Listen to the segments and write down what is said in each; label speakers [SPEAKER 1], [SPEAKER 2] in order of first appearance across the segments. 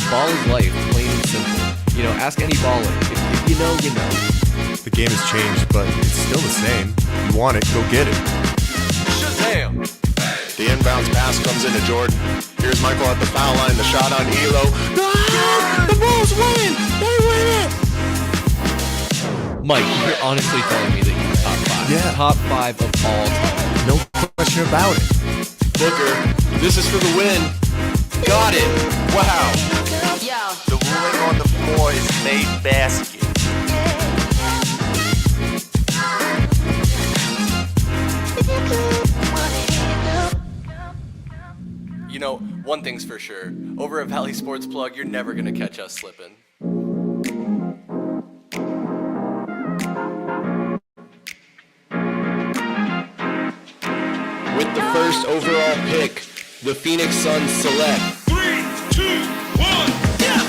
[SPEAKER 1] ball is life, plain and simple. Ask any baller. If you know, you know.
[SPEAKER 2] The game has changed, but it's still the same. You want it, go get it.
[SPEAKER 3] Shazam! The inbounds pass comes into Jordan. Here's Michael at the foul line. The shot on Elo. The Bulls win! They win it!
[SPEAKER 1] Mike, you're honestly telling me that you're top 5.
[SPEAKER 2] Yeah.
[SPEAKER 1] Top 5 of all time.
[SPEAKER 2] No question about it.
[SPEAKER 3] Booker, this is for the win. Got it! Wow! The ruling on the floor is made basket.
[SPEAKER 1] One thing's for sure. Over at Valley Sports Plug, you're never going to catch us slipping.
[SPEAKER 3] With the first overall pick, the Phoenix Suns select
[SPEAKER 4] 3, 2, 1, yeah!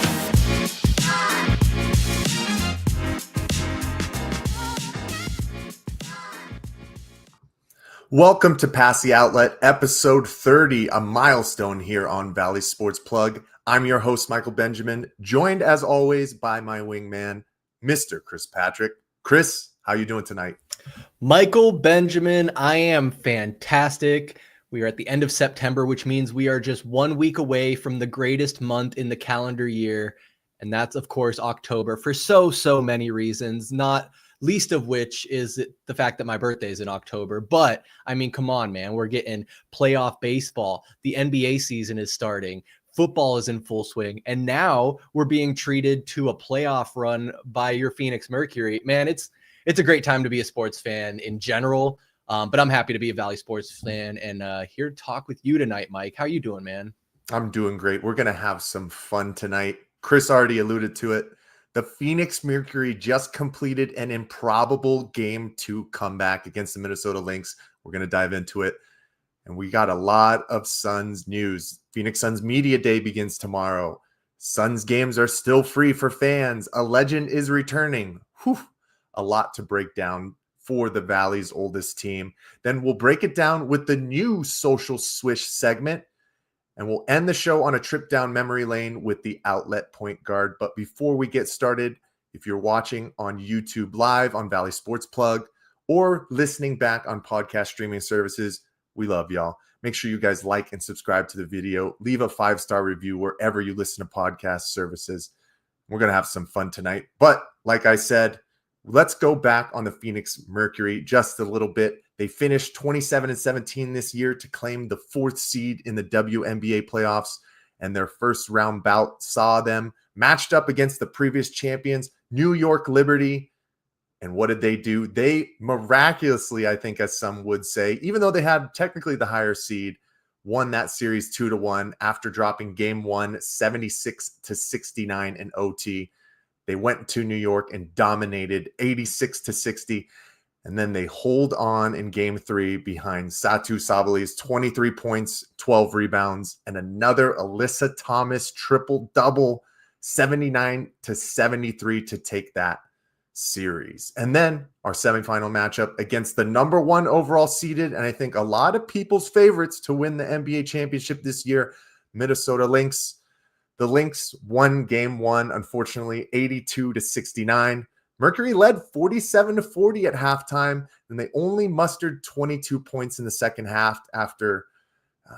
[SPEAKER 2] Welcome to Pass the Outlet, episode 30, a milestone here on Valley Sports Plug. I'm your host, Michael Benjamin, joined as always by my wingman, Mr. Chris Patrick. Chris, how you doing tonight?
[SPEAKER 1] Michael Benjamin, I am fantastic. We are at the end of September, which means we are just 1 week away from the greatest month in the calendar year. And that's, of course, October for so many reasons, not least of which is the fact that my birthday is in October. But I mean, come on, man, we're getting playoff baseball. The NBA season is starting. Football is in full swing. And now we're being treated to a playoff run by your Phoenix Mercury. Man, it's a great time to be a sports fan in general. But I'm happy to be a Valley sports fan and here to talk with you tonight, Mike. How you doing, man?
[SPEAKER 2] I'm doing great. We're going to have some fun tonight. Chris already alluded to it. The Phoenix Mercury just completed an improbable Game 2 comeback against the Minnesota Lynx. We're going to dive into it. And we got a lot of Suns news. Phoenix Suns Media Day begins tomorrow. Suns games are still free for fans. A legend is returning. Whew, a lot to break down for the Valley's oldest team. Then we'll break it down with the new Social Swish segment. And we'll end the show on a trip down memory lane with the outlet point guard. But before we get started, if you're watching on YouTube Live on Valley Sports Plug or listening back on podcast streaming services, we love y'all. Make sure you guys like and subscribe to the video. Leave a 5-star review wherever you listen to podcast services. We're going to have some fun tonight. But like I said, let's go back on the Phoenix Mercury just a little bit. They finished 27-17 this year to claim the 4th seed in the WNBA playoffs, and their first round bout saw them matched up against the previous champions, New York Liberty. And what did they do? They miraculously, I think, as some would say, even though they had technically the higher seed, won that series 2-1 after dropping game 1 76-69 in OT. They went to New York and dominated 86-60. And then they hold on in game 3 behind Satu Sabali's 23 points, 12 rebounds, and another Alyssa Thomas triple-double, 79-73 to take that series. And then our semifinal matchup against the number 1 overall seeded, and I think a lot of people's favorites to win the NBA championship this year, Minnesota Lynx. The Lynx won game 1, unfortunately, 82-69. Mercury led 47-40 at halftime, and they only mustered 22 points in the second half after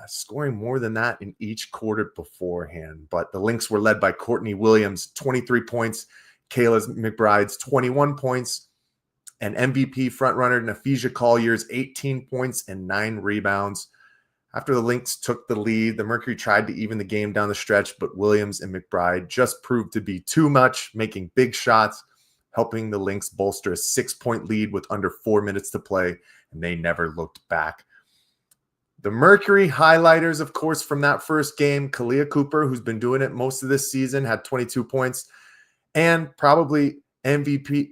[SPEAKER 2] scoring more than that in each quarter beforehand. But the Lynx were led by Courtney Williams, 23 points, Kayla McBride's 21 points, and MVP frontrunner Naphesia Collier's 18 points and 9 rebounds. After the Lynx took the lead, the Mercury tried to even the game down the stretch, but Williams and McBride just proved to be too much, making big shots, helping the Lynx bolster a 6-point lead with under 4 minutes to play, and they never looked back. The Mercury highlighters, of course, from that first game, Kalia Cooper, who's been doing it most of this season, had 22 points, and probably MVP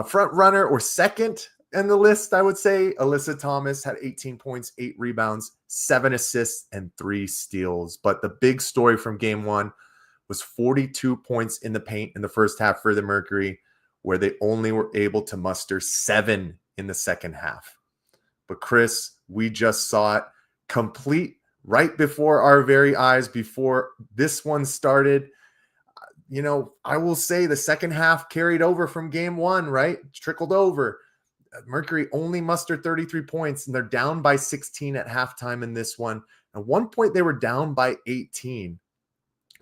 [SPEAKER 2] front runner or second in the list, I would say. Alyssa Thomas had 18 points, 8 rebounds, 7 assists, and 3 steals. But the big story from game 1 was 42 points in the paint in the first half for the Mercury, where they only were able to muster 7 in the second half. But Chris, we just saw it. Complete right before our very eyes, before this one started. I will say the second half carried over from game one, right? Trickled over. Mercury only mustered 33 points, and they're down by 16 at halftime in this one. At one point, they were down by 18,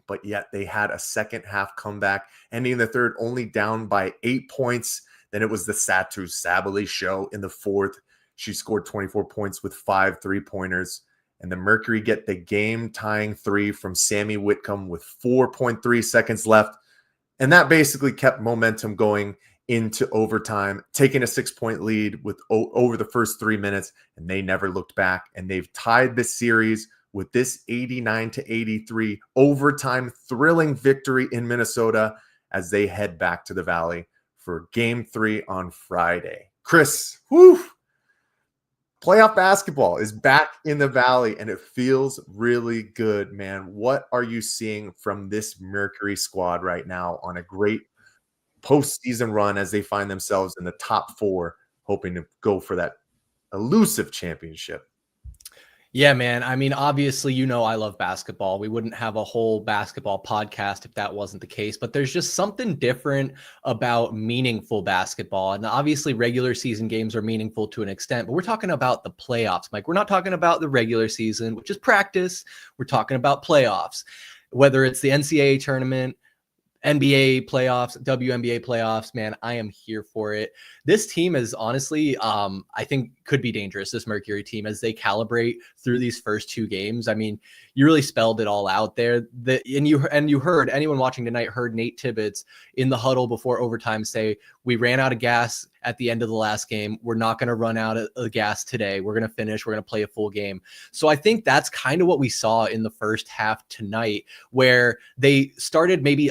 [SPEAKER 2] but yet they had a second half comeback, ending the third only down by 8 points. Then it was the Satu Sabali show in the fourth. She scored 24 points with 5 3-pointers. And the Mercury get the game-tying three from Sammy Whitcomb with 4.3 seconds left. And that basically kept momentum going into overtime, taking a 6-point lead with over the first 3 minutes, and they never looked back. And they've tied the series with this 89-83 overtime thrilling victory in Minnesota as they head back to the Valley for game 3 on Friday. Chris, whew, playoff basketball is back in the Valley, and it feels really good, man. What are you seeing from this Mercury squad right now on a great postseason run as they find themselves in the top 4, hoping to go for that elusive championship?
[SPEAKER 1] Yeah, man. I mean, obviously, I love basketball. We wouldn't have a whole basketball podcast if that wasn't the case, but there's just something different about meaningful basketball. And obviously regular season games are meaningful to an extent, but we're talking about the playoffs, Mike. We're not talking about the regular season, which is practice. We're talking about playoffs, whether it's the NCAA tournament, NBA playoffs, WNBA playoffs, man, I am here for it. This team is honestly, I think could be dangerous, this Mercury team, as they calibrate through these first 2 games. I mean, you really spelled it all out there. And you heard, anyone watching tonight heard Nate Tibbetts in the huddle before overtime say, we ran out of gas at the end of the last game. We're not going to run out of gas today. We're going to finish. We're going to play a full game. So I think that's kind of what we saw in the first half tonight, where they started maybe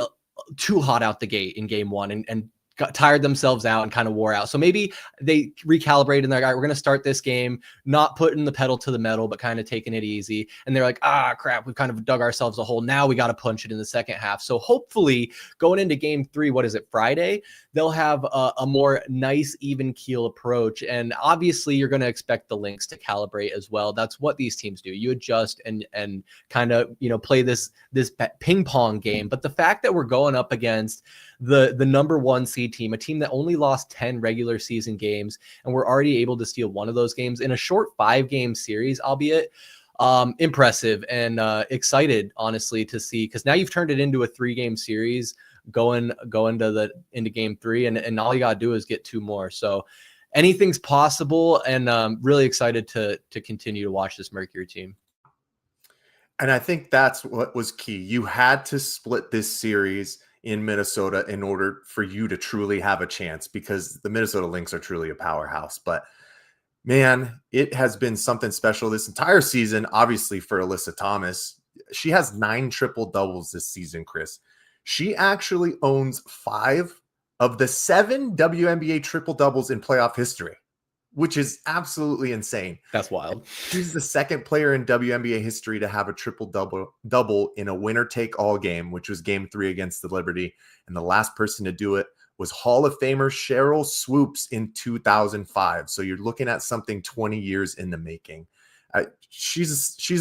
[SPEAKER 1] too hot out the gate in game 1 and got tired themselves out and kind of wore out. So maybe they recalibrated and they're like, all right, we're going to start this game, not putting the pedal to the metal, but kind of taking it easy. And they're like, crap, we've kind of dug ourselves a hole. Now we got to punch it in the second half. So hopefully going into game 3, what is it, Friday, they'll have a more nice, even keel approach. And obviously you're going to expect the Lynx to calibrate as well. That's what these teams do. You adjust and kind of, play this ping pong game. But the fact that we're going up against the number 1 seed team, a team that only lost 10 regular season games, and we're already able to steal one of those games in a short 5-game series, albeit impressive and excited, honestly, to see, because now you've turned it into a 3-game series going into game 3, and all you gotta do is get 2 more. So anything's possible, and really excited to continue to watch this Mercury team.
[SPEAKER 2] And I think that's what was key. You had to split this series in Minnesota in order for you to truly have a chance, because the Minnesota Lynx are truly a powerhouse. But man, it has been something special this entire season. Obviously for Alyssa Thomas, she has 9 triple doubles this season, Chris. She actually owns 5 of the 7 WNBA triple doubles in playoff history, which is absolutely insane.
[SPEAKER 1] That's wild.
[SPEAKER 2] She's the second player in WNBA history to have a triple double in a winner take all game, which was game 3 against the Liberty. And the last person to do it was Hall of Famer Cheryl Swoops in 2005. So you're looking at something 20 years in the making. She's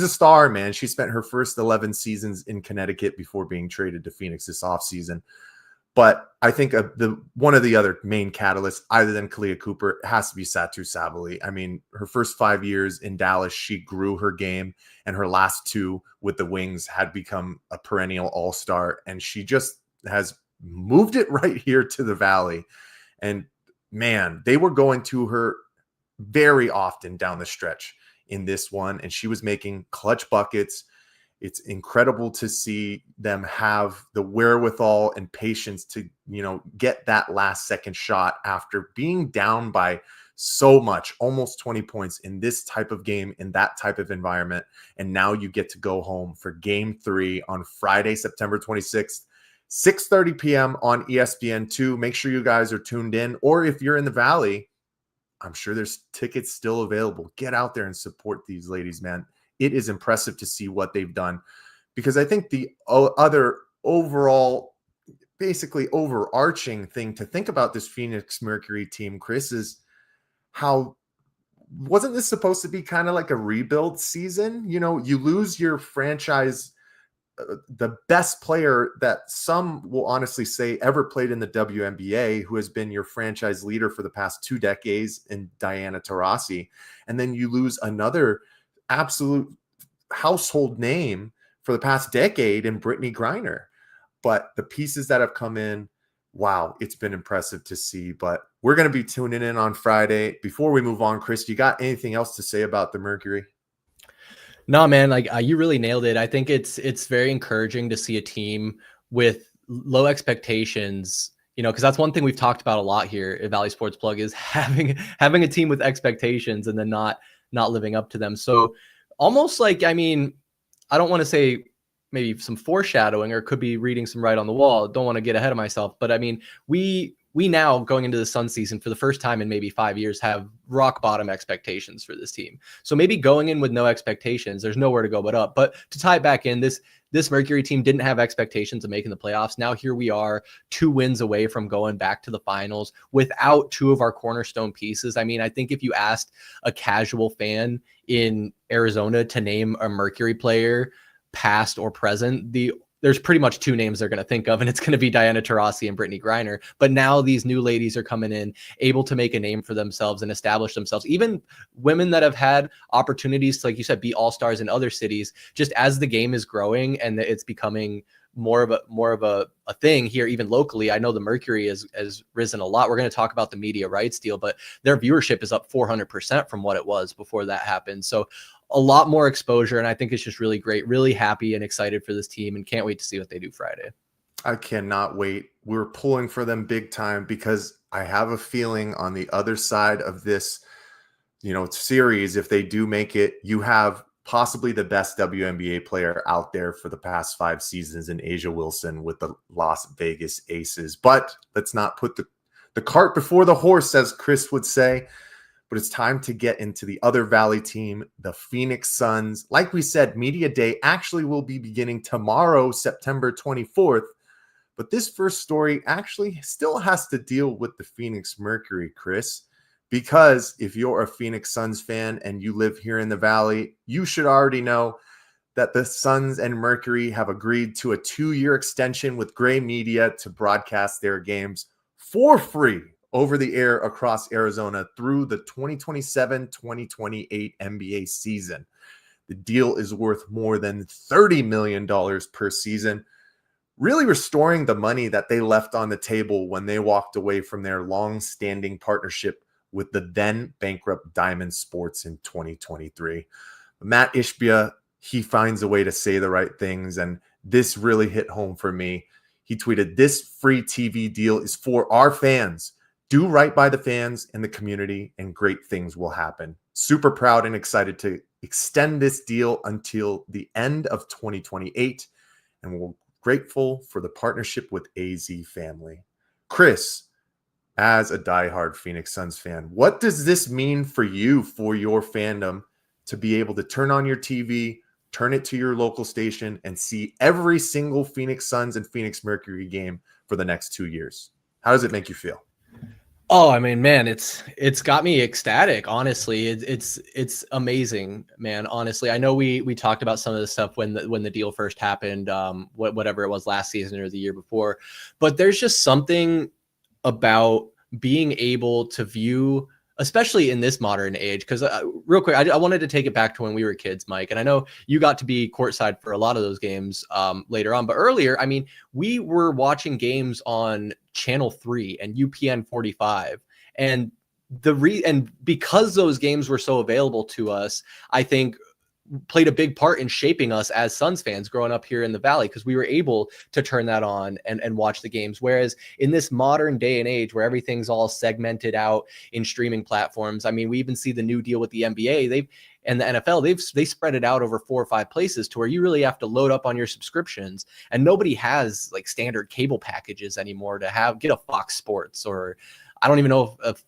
[SPEAKER 2] a star, man. She spent her first 11 seasons in Connecticut before being traded to Phoenix this offseason. But I think one of the other main catalysts, other than Kalia Cooper, has to be Satu Sabali. I mean, her first 5 years in Dallas, she grew her game, and her last 2 with the Wings had become a perennial all-star, and she just has moved it right here to the Valley. And man, they were going to her very often down the stretch in this one, and she was making clutch buckets. It's incredible to see them have the wherewithal and patience to, get that last second shot after being down by so much, almost 20 points in this type of game, in that type of environment. And now you get to go home for game 3 on Friday, September 26th, 6:30 p.m. on ESPN2. Make sure you guys are tuned in, or if you're in the Valley, I'm sure there's tickets still available. Get out there and support these ladies, man. It is impressive to see what they've done, because I think the other overall, basically overarching thing to think about this Phoenix Mercury team, Chris, is how wasn't this supposed to be kind of like a rebuild season? You know, you lose your franchise, the best player that some will honestly say ever played in the WNBA, who has been your franchise leader for the past 2 decades in Diana Taurasi. And then you lose another absolute household name for the past decade in Brittany Griner. But the pieces that have come in, wow, it's been impressive to see. But we're going to be tuning in on Friday. Before we move on, Chris, you got anything else to say about the Mercury?
[SPEAKER 1] No, man, like you really nailed it. I think it's very encouraging to see a team with low expectations, you know, because that's one thing we've talked about a lot here at Valley Sports Plug is having a team with expectations and then not living up to them. So almost like, I mean, I don't want to say maybe some foreshadowing or could be reading some write on the wall. Don't want to get ahead of myself, but I mean, we now going into the Sun season for the first time in maybe 5 years have rock bottom expectations for this team. So maybe going in with no expectations, there's nowhere to go but up. But to tie it back in, this Mercury team didn't have expectations of making the playoffs. Now here we are, 2 wins away from going back to the finals without 2 of our cornerstone pieces. I mean, I think if you asked a casual fan in Arizona to name a Mercury player, past or present, there's pretty much 2 names they're going to think of, and it's going to be Diana Taurasi and Brittany Griner. But now these new ladies are coming in, able to make a name for themselves and establish themselves. Even women that have had opportunities to, like you said, be all-stars in other cities, just as the game is growing and it's becoming more of a thing here, even locally. I know the Mercury has risen a lot. We're going to talk about the media rights deal, but their viewership is up 400% from what it was before that happened. So a lot more exposure, and I think it's just really great. Really happy and excited for this team, and can't wait to see what they do Friday.
[SPEAKER 2] I cannot wait. We're pulling for them big time because I have a feeling on the other side of this, you know, series, if they do make it, you have possibly the best WNBA player out there for the past 5 seasons in Asia Wilson with the Las Vegas Aces. But let's not put the cart before the horse, as Chris would say. But it's time to get into the other Valley team, the Phoenix Suns. Like we said, Media Day actually will be beginning tomorrow, September 24th. But this first story actually still has to deal with the Phoenix Mercury, Chris. Because if you're a Phoenix Suns fan and you live here in the Valley, you should already know that the Suns and Mercury have agreed to a 2-year extension with Gray Media to broadcast their games for free over the air across Arizona through the 2027-2028 NBA season. The deal is worth more than $30 million per season, really restoring the money that they left on the table when they walked away from their long-standing partnership with the then bankrupt Diamond Sports in 2023. Matt Ishbia, he finds a way to say the right things, and this really hit home for me. He tweeted, "This free TV deal is for our fans. Do right by the fans and the community, and great things will happen. Super proud and excited to extend this deal until the end of 2028, and we're grateful for the partnership with AZ Family." Chris, as a diehard Phoenix Suns fan, what does this mean for you, for your fandom, to be able to turn on your TV, turn it to your local station, and see every single Phoenix Suns and Phoenix Mercury game for the next 2 years? How does it make you feel?
[SPEAKER 1] Oh, I mean, man, it's got me ecstatic. Honestly, it's amazing, man. Honestly, I know we talked about some of the stuff when the deal first happened, whatever it was last season or the year before, but there's just something about being able to view, especially in this modern age. Because real quick, I wanted to take it back to when we were kids, Mike, and I know you got to be courtside for a lot of those games later on, but earlier, I mean, we were watching games on Channel 3 and UPN 45, and because those games were so available to us, I think played a big part in shaping us as Suns fans growing up here in the Valley, because we were able to turn that on and watch the games. Whereas in this modern day and age where everything's all segmented out in streaming platforms, I mean, we even see the new deal with the NBA and the NFL, they spread it out over 4 or 5 places to where you really have to load up on your subscriptions, and nobody has like standard cable packages anymore to get a Fox Sports, or I don't even know if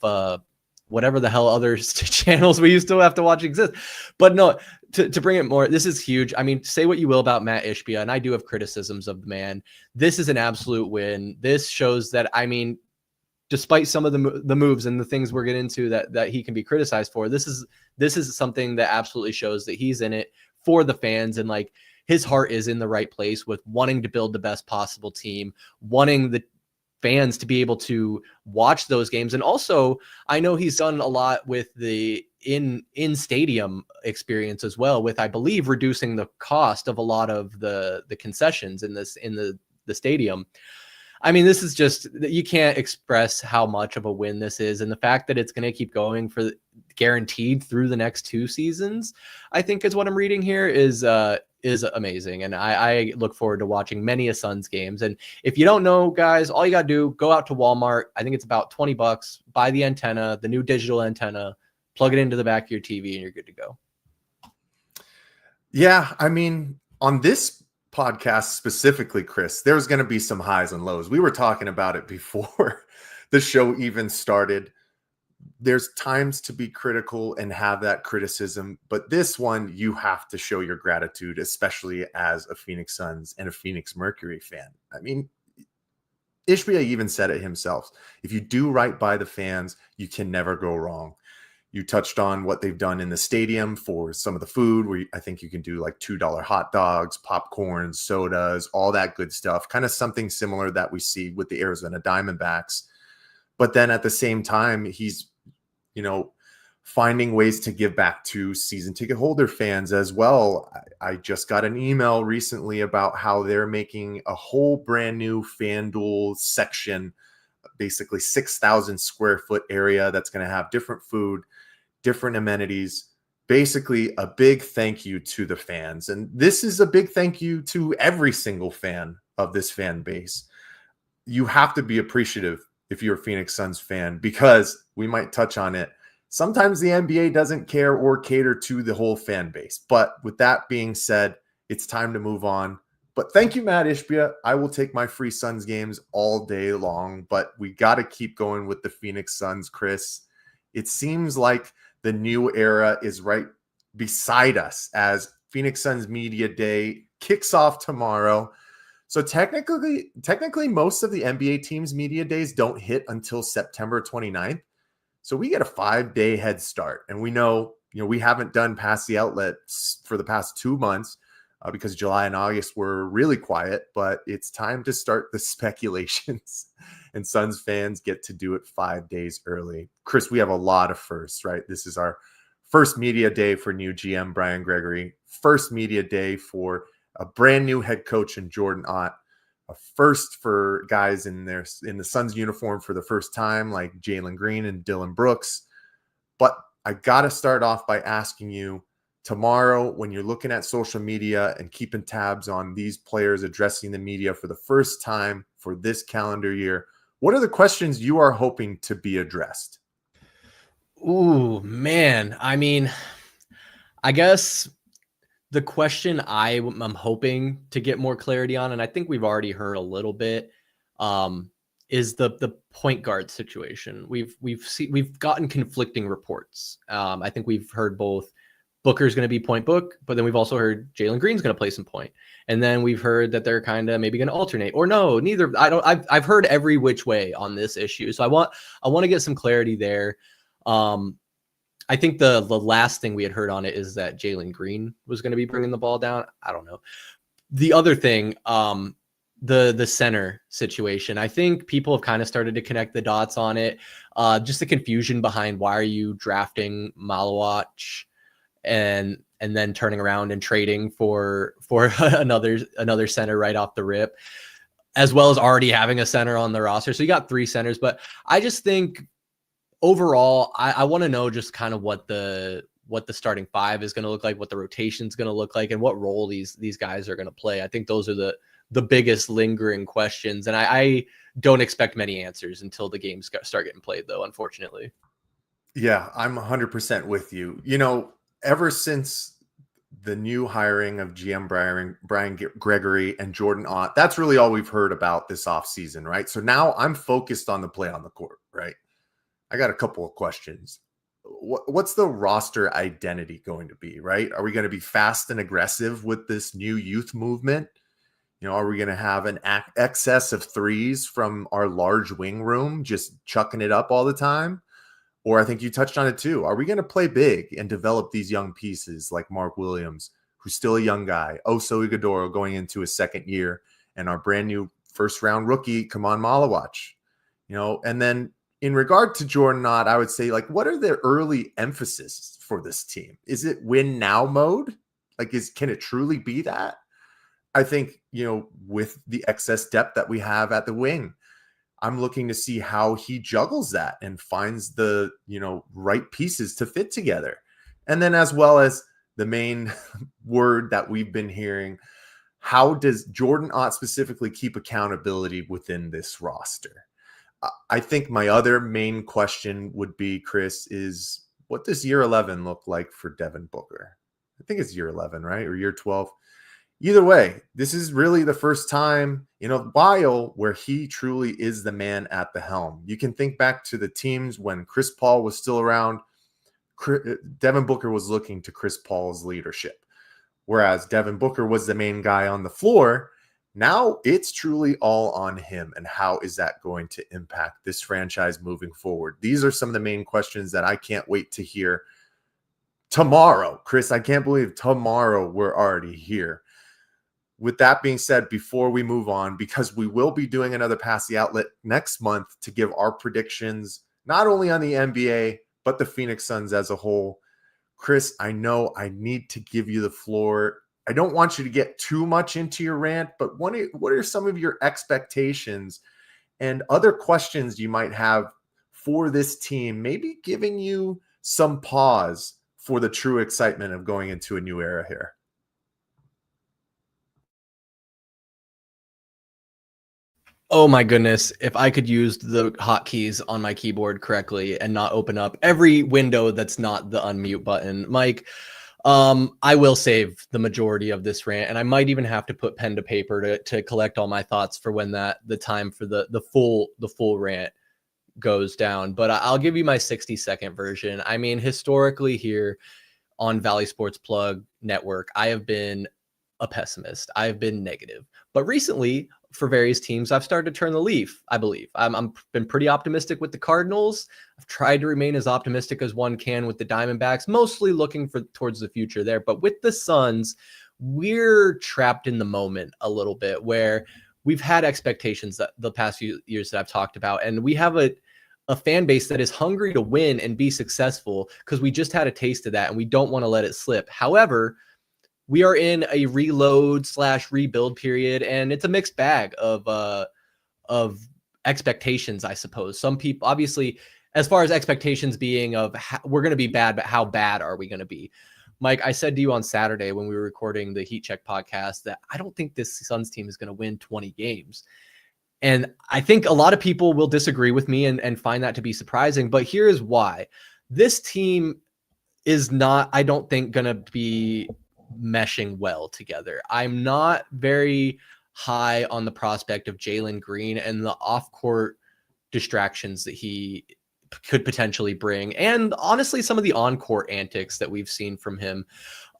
[SPEAKER 1] whatever the hell other channels we used to have to watch exist. But no, to bring it more, this is huge. I mean, say what you will about Matt Ishbia, and I do have criticisms of the man. This is an absolute win. This shows that, I mean, despite some of the moves and the things we're getting into that he can be criticized for, this is something that absolutely shows that he's in it for the fans, and like his heart is in the right place with wanting to build the best possible team, wanting the fans to be able to watch those games. And also, I know he's done a lot with the in stadium experience as well, with, I believe, reducing the cost of a lot of the concessions in the stadium. I mean, this is just, you can't express how much of a win this is. And the fact that it's going to keep going for guaranteed through the next 2 seasons, I think is what I'm reading here, is amazing. And I look forward to watching many a Suns games. And if you don't know, guys, all you got to do, go out to Walmart. I think it's about $20, buy the antenna, the new digital antenna, plug it into the back of your TV, and you're good to go.
[SPEAKER 2] Yeah. I mean, on this podcast specifically, Chris, there's going to be some highs and lows. We were talking about it before the show even started. There's times to be critical and have that criticism, but this one, you have to show your gratitude, especially as a Phoenix Suns and a Phoenix Mercury fan. I mean, Ishbia even said it himself. If you do right by the fans, you can never go wrong. You touched on what they've done in the stadium for some of the food, where I think you can do like $2 hot dogs, popcorn, sodas, all that good stuff. Kind of something similar that we see with the Arizona Diamondbacks. But then at the same time, he's, finding ways to give back to season ticket holder fans as well. I just got an email recently about how they're making a whole brand new FanDuel section, basically 6,000 square foot area that's going to have different food, different amenities, basically a big thank you to the fans. And this is a big thank you to every single fan of this fan base. You have to be appreciative if you're a Phoenix Suns fan, because we might touch on it. Sometimes the NBA doesn't care or cater to the whole fan base. But with that being said, it's time to move on. But thank you, Matt Ishbia. I will take my free Suns games all day long, but we got to keep going with the Phoenix Suns, Chris. It seems like the new era is right beside us as Phoenix Suns Media Day kicks off tomorrow. So technically, most of the NBA teams' media days don't hit until September 29th. So we get a 5-day head start. And we know, we haven't done Past the Outlets for the past 2 months because July and August were really quiet, but it's time to start the speculations. And Suns fans get to do it 5 days early. Chris, we have a lot of firsts, right? This is our first media day for new GM Brian Gregory, first media day for a brand new head coach in Jordan Ott, a first for guys in the Suns uniform for the first time, like Jalen Green and Dylan Brooks. But I got to start off by asking you, tomorrow, when you're looking at social media and keeping tabs on these players addressing the media for the first time for this calendar year, what are the questions you are hoping to be addressed?
[SPEAKER 1] Ooh, man. I mean, I guess the question I'm hoping to get more clarity on, and I think we've already heard a little bit, is the point guard situation. We've gotten conflicting reports. I think we've heard both Booker's going to be point Book, but then we've also heard Jalen Green's going to play some point, and then we've heard that they're kind of maybe going to alternate, or no, neither. I've heard every which way on this issue, so I want to get some clarity there. I think the last thing we had heard on it is that Jalen Green was going to be bringing the ball down. I don't know. The other thing, the center situation, I think people have kind of started to connect the dots on it. Just the confusion behind why are you drafting Malawach and then turning around and trading for another center right off the rip, as well as already having a center on the roster. So you got 3 centers, but I just think overall, I want to know just kind of what the starting 5 is going to look like, what the rotation is going to look like, and what role these guys are going to play. I think those are the biggest lingering questions, and I don't expect many answers until the games start getting played, though, unfortunately.
[SPEAKER 2] Yeah, I'm 100% with you. Ever since the new hiring of GM Brian Gregory and Jordan Ott, that's really all we've heard about this offseason, right? So now I'm focused on the play on the court, right? I got a couple of questions. What's the roster identity going to be, right? Are we going to be fast and aggressive with this new youth movement? Are we going to have an excess of threes from our large wing room, just chucking it up all the time? Or I think you touched on it too. Are we going to play big and develop these young pieces like Mark Williams, who's still a young guy, Oso Ighodaro going into his second year, and our brand new first round rookie, Kaman Malawach? And then in regard to Jordan Knott, I would say, like, what are the early emphasis for this team? Is it win now mode? Like, can it truly be that? I think, with the excess depth that we have at the wing, I'm looking to see how he juggles that and finds the, right pieces to fit together. And then as well as the main word that we've been hearing, how does Jordan Ott specifically keep accountability within this roster? I think my other main question would be, Chris, is what does year 11 look like for Devin Booker? I think it's year 11, right? Or year 12. Either way, this is really the first time in a while where he truly is the man at the helm. You can think back to the teams when Chris Paul was still around. Devin Booker was looking to Chris Paul's leadership, whereas Devin Booker was the main guy on the floor. Now it's truly all on him. And how is that going to impact this franchise moving forward? These are some of the main questions that I can't wait to hear tomorrow. Chris, I can't believe tomorrow we're already here. With that being said, before we move on, because we will be doing another Pass the Outlet next month to give our predictions, not only on the NBA, but the Phoenix Suns as a whole. Chris, I know I need to give you the floor. I don't want you to get too much into your rant, but what are some of your expectations and other questions you might have for this team, maybe giving you some pause for the true excitement of going into a new era here?
[SPEAKER 1] Oh my goodness, if I could use the hotkeys on my keyboard correctly and not open up every window that's not the unmute button. Mike, I will save the majority of this rant, and I might even have to put pen to paper to collect all my thoughts for when the time for the full rant goes down. But I'll give you my 60-second version. I mean, historically here on Valley Sports Plug Network, I have been a pessimist. I have been negative. But recently, for various teams, I've started to turn the leaf, I believe. I'm been pretty optimistic with the Cardinals. I've tried to remain as optimistic as one can with the Diamondbacks, mostly looking towards the future there. But with the Suns, we're trapped in the moment a little bit, where we've had expectations that the past few years that I've talked about, and we have a fan base that is hungry to win and be successful, because we just had a taste of that and we don't want to let it slip. However, we are in a reload/rebuild period, and it's a mixed bag of expectations, I suppose. Some people, obviously, as far as expectations being of we're going to be bad, but how bad are we going to be? Mike, I said to you on Saturday when we were recording the Heat Check podcast that I don't think this Suns team is going to win 20 games. And I think a lot of people will disagree with me and find that to be surprising. But here is why. This team is not, I don't think, going to be meshing well together. I'm not very high on the prospect of Jalen Green and the off-court distractions that he could potentially bring, and honestly some of the on-court antics that we've seen from him,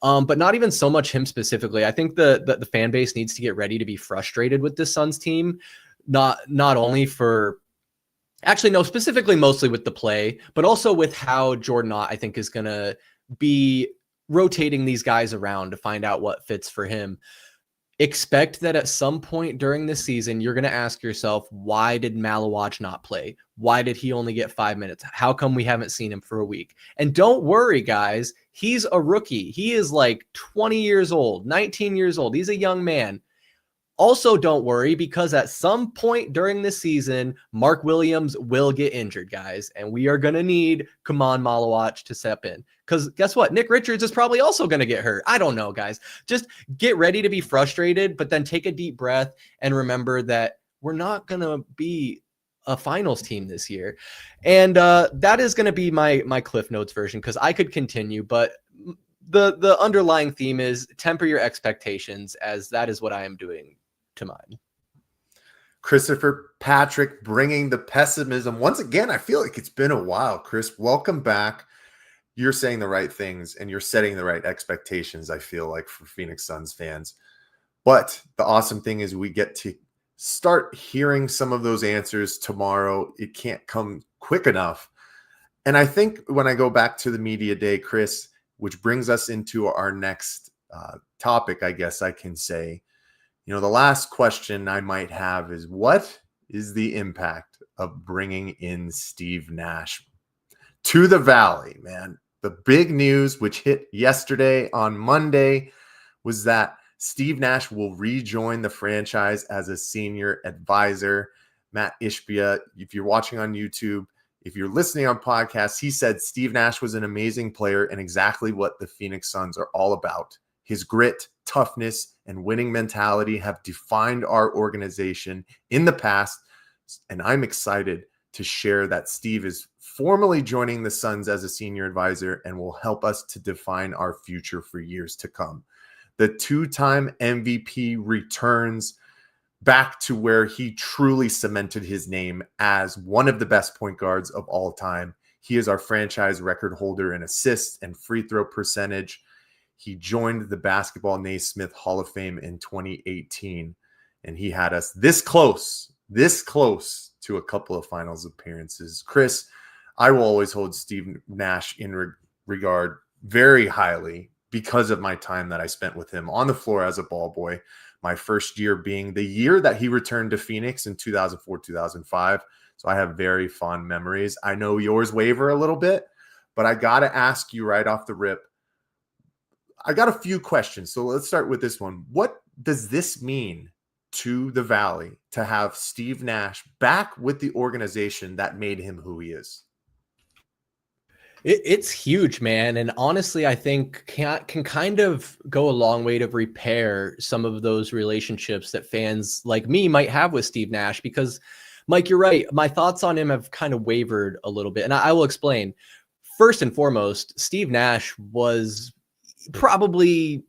[SPEAKER 1] but not even so much him specifically. I think the fan base needs to get ready to be frustrated with this Suns team, not only for actually no specifically mostly with the play, but also with how Jordan Ott, I think, is going to be rotating these guys around to find out what fits for him. Expect that at some point during the season, you're going to ask yourself, why did Malawach not play? Why did he only get 5 minutes? How come we haven't seen him for a week? And don't worry, guys. He's a rookie. He is like 20 years old, 19 years old. He's a young man. Also, don't worry, because at some point during this season, Mark Williams will get injured, guys, and we are going to need Kaman Malawach to step in. Because guess what? Nick Richards is probably also going to get hurt. I don't know, guys. Just get ready to be frustrated, but then take a deep breath and remember that we're not going to be a finals team this year. And that is going to be my Cliff Notes version, because I could continue, but the underlying theme is temper your expectations, as that is what I am doing to mine.
[SPEAKER 2] Christopher Patrick bringing the pessimism once again. I feel like it's been a while. Chris, welcome back. You're saying the right things and you're setting the right expectations, I feel like, for Phoenix Suns fans. But the awesome thing is we get to start hearing some of those answers tomorrow. It can't come quick enough. And I think when I go back to the media day, Chris, which brings us into our next topic, I guess I can say, the last question I might have is, what is the impact of bringing in Steve Nash to the Valley, man? The big news, which hit yesterday on Monday, was that Steve Nash will rejoin the franchise as a senior advisor. Matt Ishbia, if you're watching on YouTube, if you're listening on podcasts, he said Steve Nash was an amazing player and exactly what the Phoenix Suns are all about. His grit, toughness, and winning mentality have defined our organization in the past, and I'm excited to share that Steve is formally joining the Suns as a senior advisor and will help us to define our future for years to come. The two-time MVP returns back to where he truly cemented his name as one of the best point guards of all time. He is our franchise record holder in assists and free throw percentage. He joined the Basketball Naismith Hall of Fame in 2018, and he had us this close to a couple of finals appearances. Chris, I will always hold Steve Nash in regard very highly because of my time that I spent with him on the floor as a ball boy. My first year being the year that he returned to Phoenix in 2004, 2005. So I have very fond memories. I know yours waver a little bit, but I got to ask you right off the rip. I got a few questions. So let's start with this one. What does this mean to the Valley to have Steve Nash back with the organization that made him who he is?
[SPEAKER 1] It's huge, man. And honestly, I think can kind of go a long way to repair some of those relationships that fans like me might have with Steve Nash, because Mike, you're right. My thoughts on him have kind of wavered a little bit, and I will explain. First and foremost, Steve Nash was probably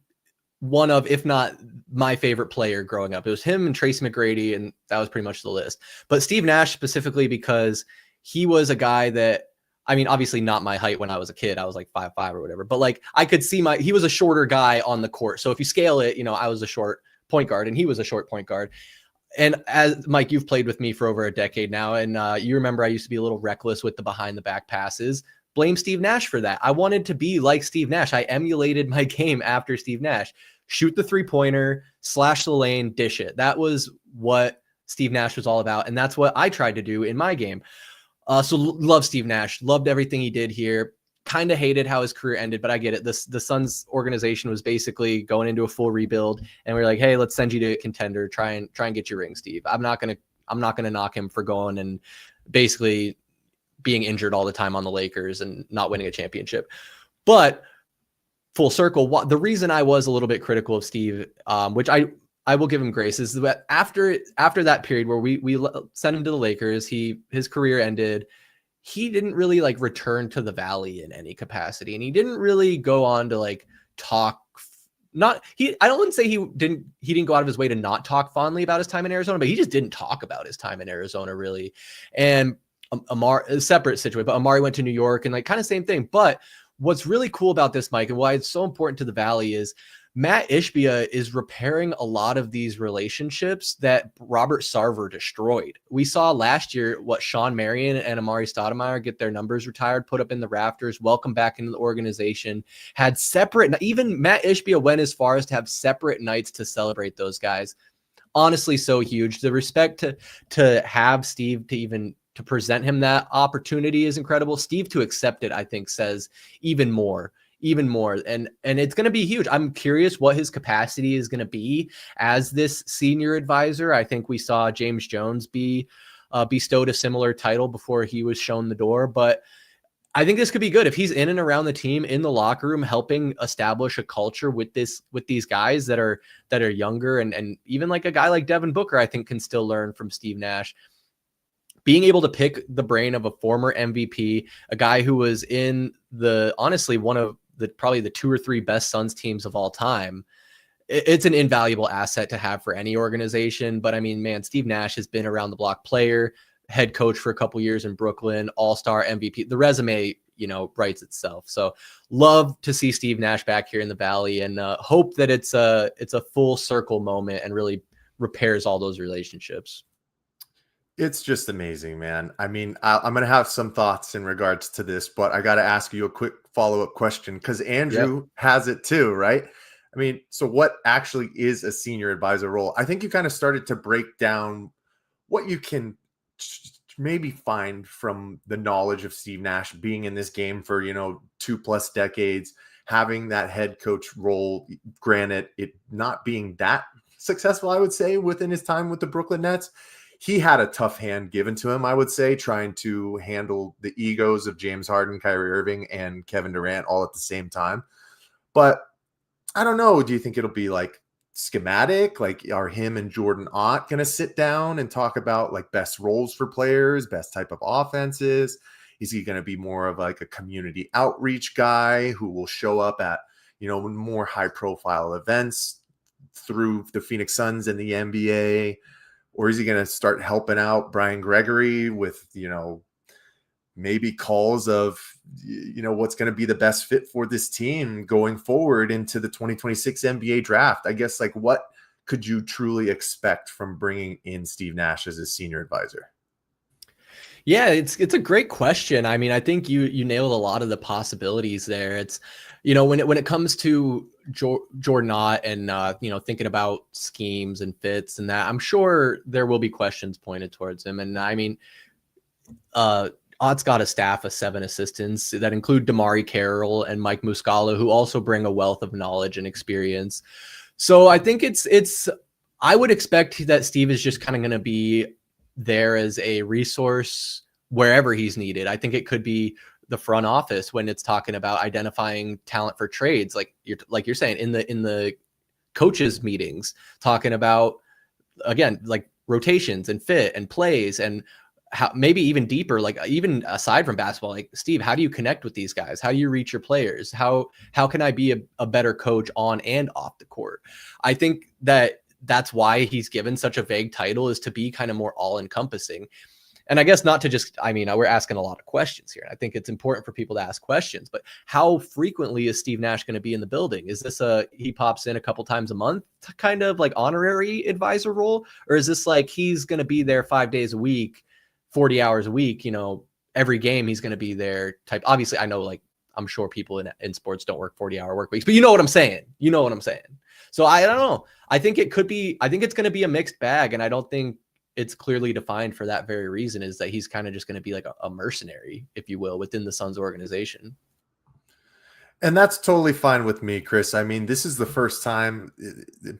[SPEAKER 1] one of, if not my favorite player growing up. It was him and Tracy McGrady, and that was pretty much the list. But Steve Nash specifically because he was a guy that, I mean, obviously not my height when I was a kid. I was like 5'5" or whatever, but like I could see he was a shorter guy on the court. So if you scale it, I was a short point guard and he was a short point guard. And as Mike, you've played with me for over a decade now. And you remember I used to be a little reckless with the behind the back passes. Blame Steve Nash for that. I wanted to be like Steve Nash. I emulated my game after Steve Nash. Shoot the 3-pointer, slash the lane, dish it. That was what Steve Nash was all about. And that's what I tried to do in my game. So love Steve Nash. Loved everything he did here. Kind of hated how his career ended, but I get it. The Suns organization was basically going into a full rebuild. And we're like, hey, let's send you to a contender. Try and get your ring, Steve. I'm not gonna knock him for going and basically being injured all the time on the Lakers and not winning a championship. But full circle, the reason I was a little bit critical of Steve, which I will give him grace, is that after that period where we sent him to the Lakers, his career ended. He didn't really like return to the Valley in any capacity, and he didn't really go on to like talk. I wouldn't say he didn't go out of his way to not talk fondly about his time in Arizona, but he just didn't talk about his time in Arizona really. And a separate situation, but Amari went to New York and like kind of same thing. But what's really cool about this, Mike, and why it's so important to the Valley is Matt Ishbia is repairing a lot of these relationships that Robert Sarver destroyed. We saw last year what Sean Marion and Amari Stoudemire get their numbers retired, put up in the rafters, welcome back into the organization, had separate, even Matt Ishbia went as far as to have separate nights to celebrate those guys. Honestly, so huge. The respect to have Steve to present him that opportunity is incredible. Steve to accept it, I think, says even more. And it's going to be huge. I'm curious what his capacity is going to be as this senior advisor. I think we saw James Jones be bestowed a similar title before he was shown the door, but I think this could be good if he's in and around the team, in the locker room, helping establish a culture with these guys that are younger, and even like a guy like Devin Booker, I think can still learn from Steve Nash. Being able to pick the brain of a former MVP, a guy who was in honestly one of probably the 2 or 3 best Suns teams of all time. It's an invaluable asset to have for any organization. But I mean, man, Steve Nash has been around the block player, head coach for a couple years in Brooklyn, all-star MVP. The resume, writes itself. So love to see Steve Nash back here in the Valley, and hope that it's a full circle moment and really repairs all those relationships.
[SPEAKER 2] It's just amazing, man. I mean, I'm going to have some thoughts in regards to this, but I got to ask you a quick follow-up question because Andrew has it too, right? I mean, so what actually is a senior advisor role? I think you kind of started to break down what you can maybe find from the knowledge of Steve Nash being in this game for, 2+ decades, having that head coach role, granted, it not being that successful, I would say, within his time with the Brooklyn Nets. He had a tough hand given to him, I would say, trying to handle the egos of James Harden, Kyrie Irving, and Kevin Durant all at the same time. But I don't know. Do you think it'll be like schematic? Like, are him and Jordan Ott going to sit down and talk about like best roles for players, best type of offenses? Is he going to be more of like a community outreach guy who will show up at, more high profile events through the Phoenix Suns and the NBA? Or is he going to start helping out Brian Gregory with, maybe calls of, what's going to be the best fit for this team going forward into the 2026 NBA draft? I guess, like, what could you truly expect from bringing in Steve Nash as a senior advisor?
[SPEAKER 1] Yeah, it's a great question. I mean, I think you nailed a lot of the possibilities there. It's, when it comes to Jordan Ott and thinking about schemes and fits and that, I'm sure there will be questions pointed towards him. And I mean, Ott's got a staff of 7 assistants that include Damari Carroll and Mike Muscala, who also bring a wealth of knowledge and experience. So I think I would expect that Steve is just kind of going to be there as a resource wherever he's needed. I think it could be the front office when it's talking about identifying talent for trades, like you're saying in the coaches meetings, talking about, again, like rotations and fit and plays, and how maybe even deeper, like even aside from basketball, like, Steve, how do you connect with these guys? How do you reach your players? How can I be a better coach on and off the court? I think that's why he's given such a vague title, is to be kind of more all encompassing. And I guess not to just, we're asking a lot of questions here. I think it's important for people to ask questions, but how frequently is Steve Nash going to be in the building? Is this he pops in a couple times a month, kind of like honorary advisor role? Or is this like he's going to be there 5 days a week, 40 hours a week, every game he's going to be there type? Obviously, I know, like, I'm sure people in sports don't work 40-hour work weeks, but you know what I'm saying? So I don't know. I think it's going to be a mixed bag. And I don't think it's clearly defined for that very reason, is that he's kind of just going to be like a mercenary, if you will, within the Suns organization.
[SPEAKER 2] And that's totally fine with me, Chris. I mean, this is the first time,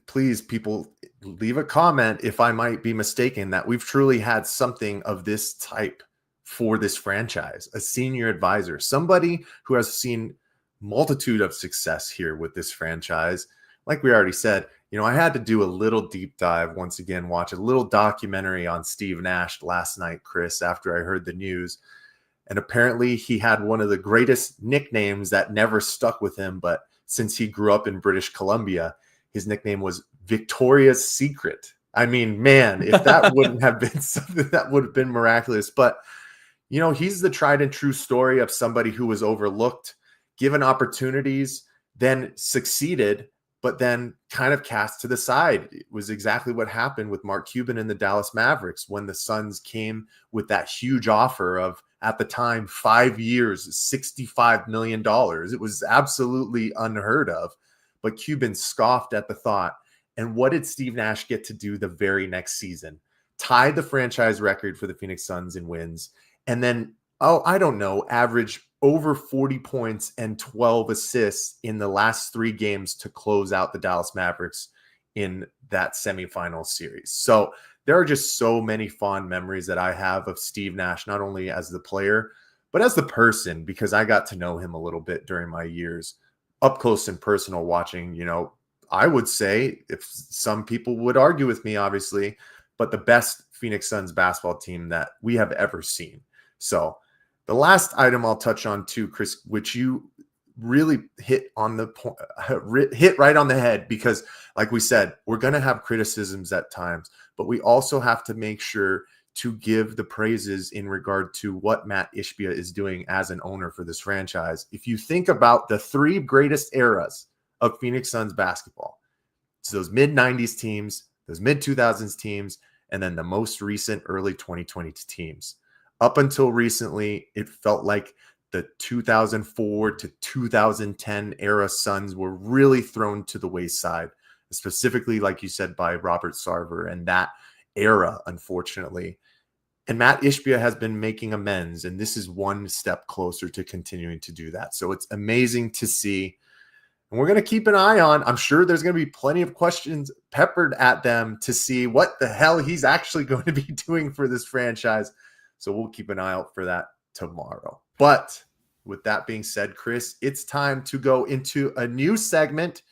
[SPEAKER 2] please, people, leave a comment if I might be mistaken, that we've truly had something of this type for this franchise, a senior advisor, somebody who has seen multitude of success here with this franchise. Like we already said, I had to do a little deep dive once again, watch a little documentary on Steve Nash last night, Chris, after I heard the news. And apparently he had one of the greatest nicknames that never stuck with him. But since he grew up in British Columbia, his nickname was Victoria's Secret. I mean, man, if that wouldn't have been something, that would have been miraculous. But, he's the tried and true story of somebody who was overlooked, given opportunities, then succeeded, but then kind of cast to the side. It was exactly what happened with Mark Cuban and the Dallas Mavericks when the Suns came with that huge offer of, at the time, 5 years, $65 million. It was absolutely unheard of, but Cuban scoffed at the thought. And what did Steve Nash get to do the very next season? Tied the franchise record for the Phoenix Suns in wins. And then, average over 40 points and 12 assists in the last 3 games to close out the Dallas Mavericks in that semifinal series. So there are just so many fond memories that I have of Steve Nash, not only as the player, but as the person, because I got to know him a little bit during my years up close and personal watching, I would say, if some people would argue with me, obviously, but the best Phoenix Suns basketball team that we have ever seen. So the last item I'll touch on too, Chris, which you really hit on the point, hit right on the head, because like we said, we're going to have criticisms at times, but we also have to make sure to give the praises in regard to what Matt Ishbia is doing as an owner for this franchise. If you think about the 3 greatest eras of Phoenix Suns basketball, it's those mid-90s teams, those mid-2000s teams, and then the most recent early 2020 teams. Up until recently, it felt like the 2004 to 2010 era Suns were really thrown to the wayside, specifically, like you said, by Robert Sarver and that era, unfortunately. And Matt Ishbia has been making amends, and this is one step closer to continuing to do that. So it's amazing to see. And we're going to keep an eye on. I'm sure there's going to be plenty of questions peppered at them to see what the hell he's actually going to be doing for this franchise. So we'll keep an eye out for that tomorrow. But with that being said, Chris, it's time to go into a new segment.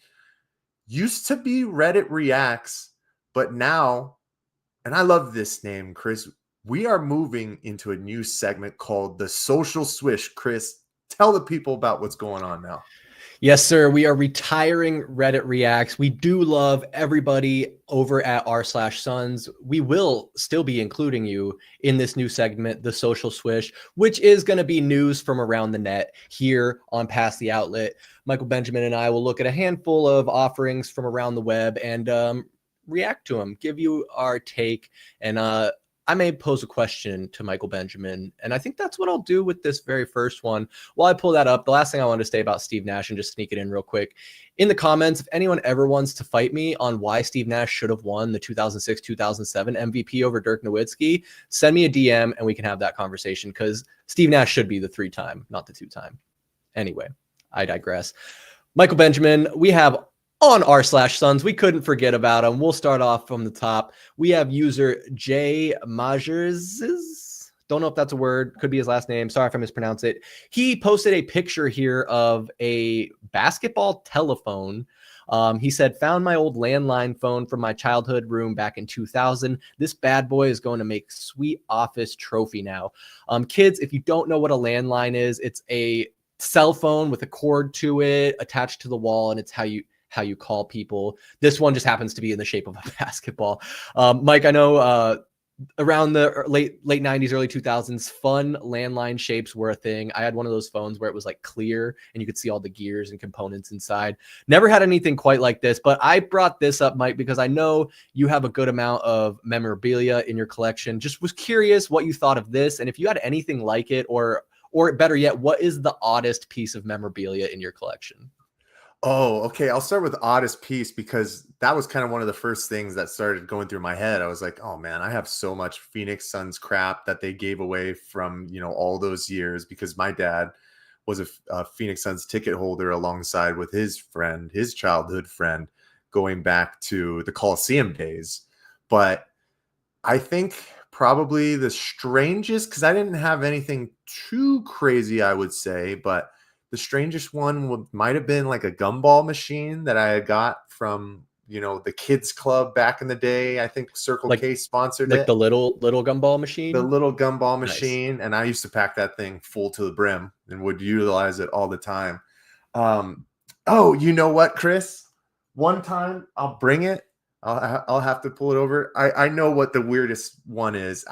[SPEAKER 2] Used to be Reddit Reacts, but now, and I love this name, Chris, we are moving into a new segment called the Social Swish. Chris, tell the people about what's going on now.
[SPEAKER 1] Yes, sir. We are retiring Reddit Reacts. We do love everybody over at r/Suns. We will still be including you in this new segment, the Social Swish, which is going to be news from around the net here on Past the Outlet. Michael Benjamin and I will look at a handful of offerings from around the web and react to them, give you our take, and I may pose a question to Michael Benjamin, and I think that's what I'll do with this very first one. While I pull that up, the last thing I wanted to say about Steve Nash, and just sneak it in real quick, in the comments, if anyone ever wants to fight me on why Steve Nash should have won the 2006-2007 MVP over Dirk Nowitzki, send me a DM and we can have that conversation, because Steve Nash should be the 3-time, not the 2-time. Anyway, I digress. Michael Benjamin, we have on r/Suns, we couldn't forget about him. We'll start off from the top. We have user J Majers. Don't know if that's a word. Could be his last name. Sorry if I mispronounce it. He posted a picture here of a basketball telephone. He said, found my old landline phone from my childhood room back in 2000. This bad boy is going to make sweet office trophy now. Kids, if you don't know what a landline is, it's a cell phone with a cord to it attached to the wall, and it's how you call people. This one just happens to be in the shape of a basketball. Mike, I know around the late 90s, early 2000s, fun landline shapes were a thing. I had one of those phones where it was like clear and you could see all the gears and components inside. Never had anything quite like this, but I brought this up, Mike, because I know you have a good amount of memorabilia in your collection. Just was curious what you thought of this, and if you had anything like it, or better yet, what is the oddest piece of memorabilia in your collection?
[SPEAKER 2] Oh, okay. I'll start with the oddest piece, because that was kind of one of the first things that started going through my head. I was like, oh man, I have so much Phoenix Suns crap that they gave away from, all those years, because my dad was a Phoenix Suns ticket holder alongside with his childhood friend, going back to the Coliseum days. But I think probably the strangest, because I didn't have anything too crazy, I would say, but the strangest one might have been like a gumball machine that I had got from, the kids club back in the day. I think Circle K sponsored it.
[SPEAKER 1] Like the little gumball machine?
[SPEAKER 2] The little gumball machine. Nice. And I used to pack that thing full to the brim and would utilize it all the time. Oh, you know what, Chris? One time I'll bring it. I'll have to pull it over. I know what the weirdest one is.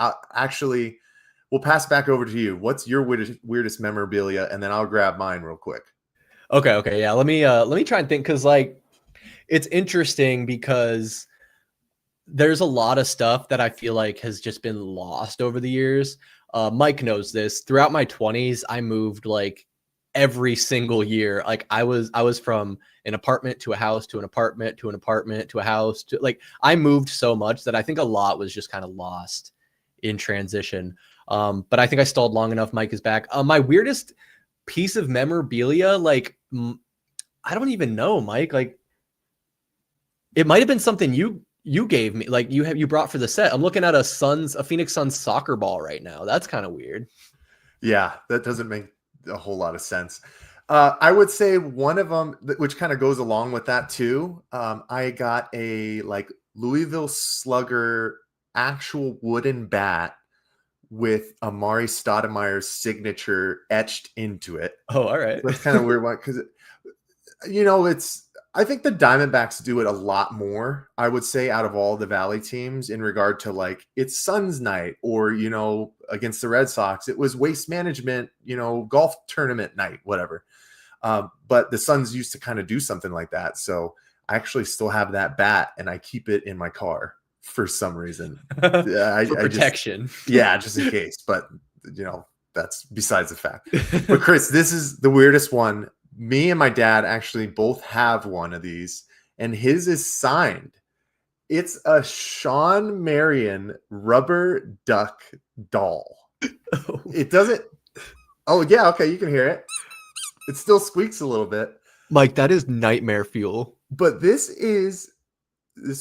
[SPEAKER 2] We'll pass back over to you. What's your weirdest memorabilia? And then I'll grab mine real quick.
[SPEAKER 1] Okay. Yeah. Let me try and think. 'Cause it's interesting because there's a lot of stuff that I feel like has just been lost over the years. Mike knows this. Throughout my 20s, I moved like every single year. Like I was from an apartment to a house, to an apartment, to an apartment, to a house, to I moved so much that I think a lot was just kind of lost in transition. But I think I stalled long enough. Mike is back. My weirdest piece of memorabilia, I don't even know, Mike. It might have been something you gave me, you brought for the set. I'm looking at a Phoenix Suns soccer ball right now. That's kind of weird.
[SPEAKER 2] Yeah, that doesn't make a whole lot of sense. I would say one of them, which kind of goes along with that too. I got a Louisville Slugger actual wooden bat with Amari Stoudemire's signature etched into it.
[SPEAKER 1] Oh, all right.
[SPEAKER 2] That's kind of weird one, because I think the Diamondbacks do it a lot more, I would say, out of all the Valley teams in regard to like it's Suns night or, against the Red Sox, it was waste management, golf tournament night, whatever. But the Suns used to kind of do something like that. So I actually still have that bat and I keep it in my car for some reason.
[SPEAKER 1] For protection.
[SPEAKER 2] Just in case. But, that's besides the fact. But Chris, this is the weirdest one. Me and my dad actually both have one of these, and his is signed. It's a Sean Marion rubber duck doll. It doesn't. Oh, yeah. Okay. You can hear it. It still squeaks a little bit.
[SPEAKER 1] Mike, that is nightmare fuel.
[SPEAKER 2] But this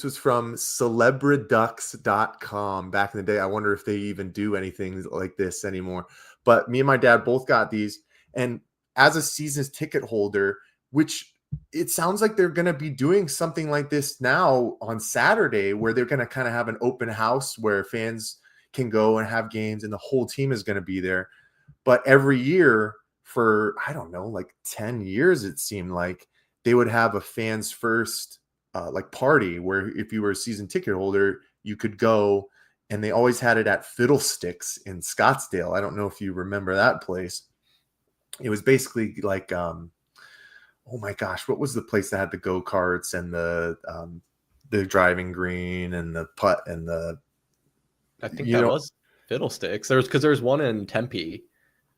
[SPEAKER 2] was from celebriducks.com back in the day. I wonder if they even do anything like this anymore. But me and my dad both got these. And as a season's ticket holder, which it sounds like they're going to be doing something like this now on Saturday, where they're going to kind of have an open house where fans can go and have games and the whole team is going to be there. But every year for, I don't know, like 10 years, it seemed like they would have a fans first like party where if you were a season ticket holder, you could go, and they always had it at Fiddlesticks in Scottsdale. I don't know if you remember that place. It was basically like, oh my gosh, what was the place that had the go-karts and the driving green and the putt and the...
[SPEAKER 1] I think that was Fiddlesticks. There's one in Tempe.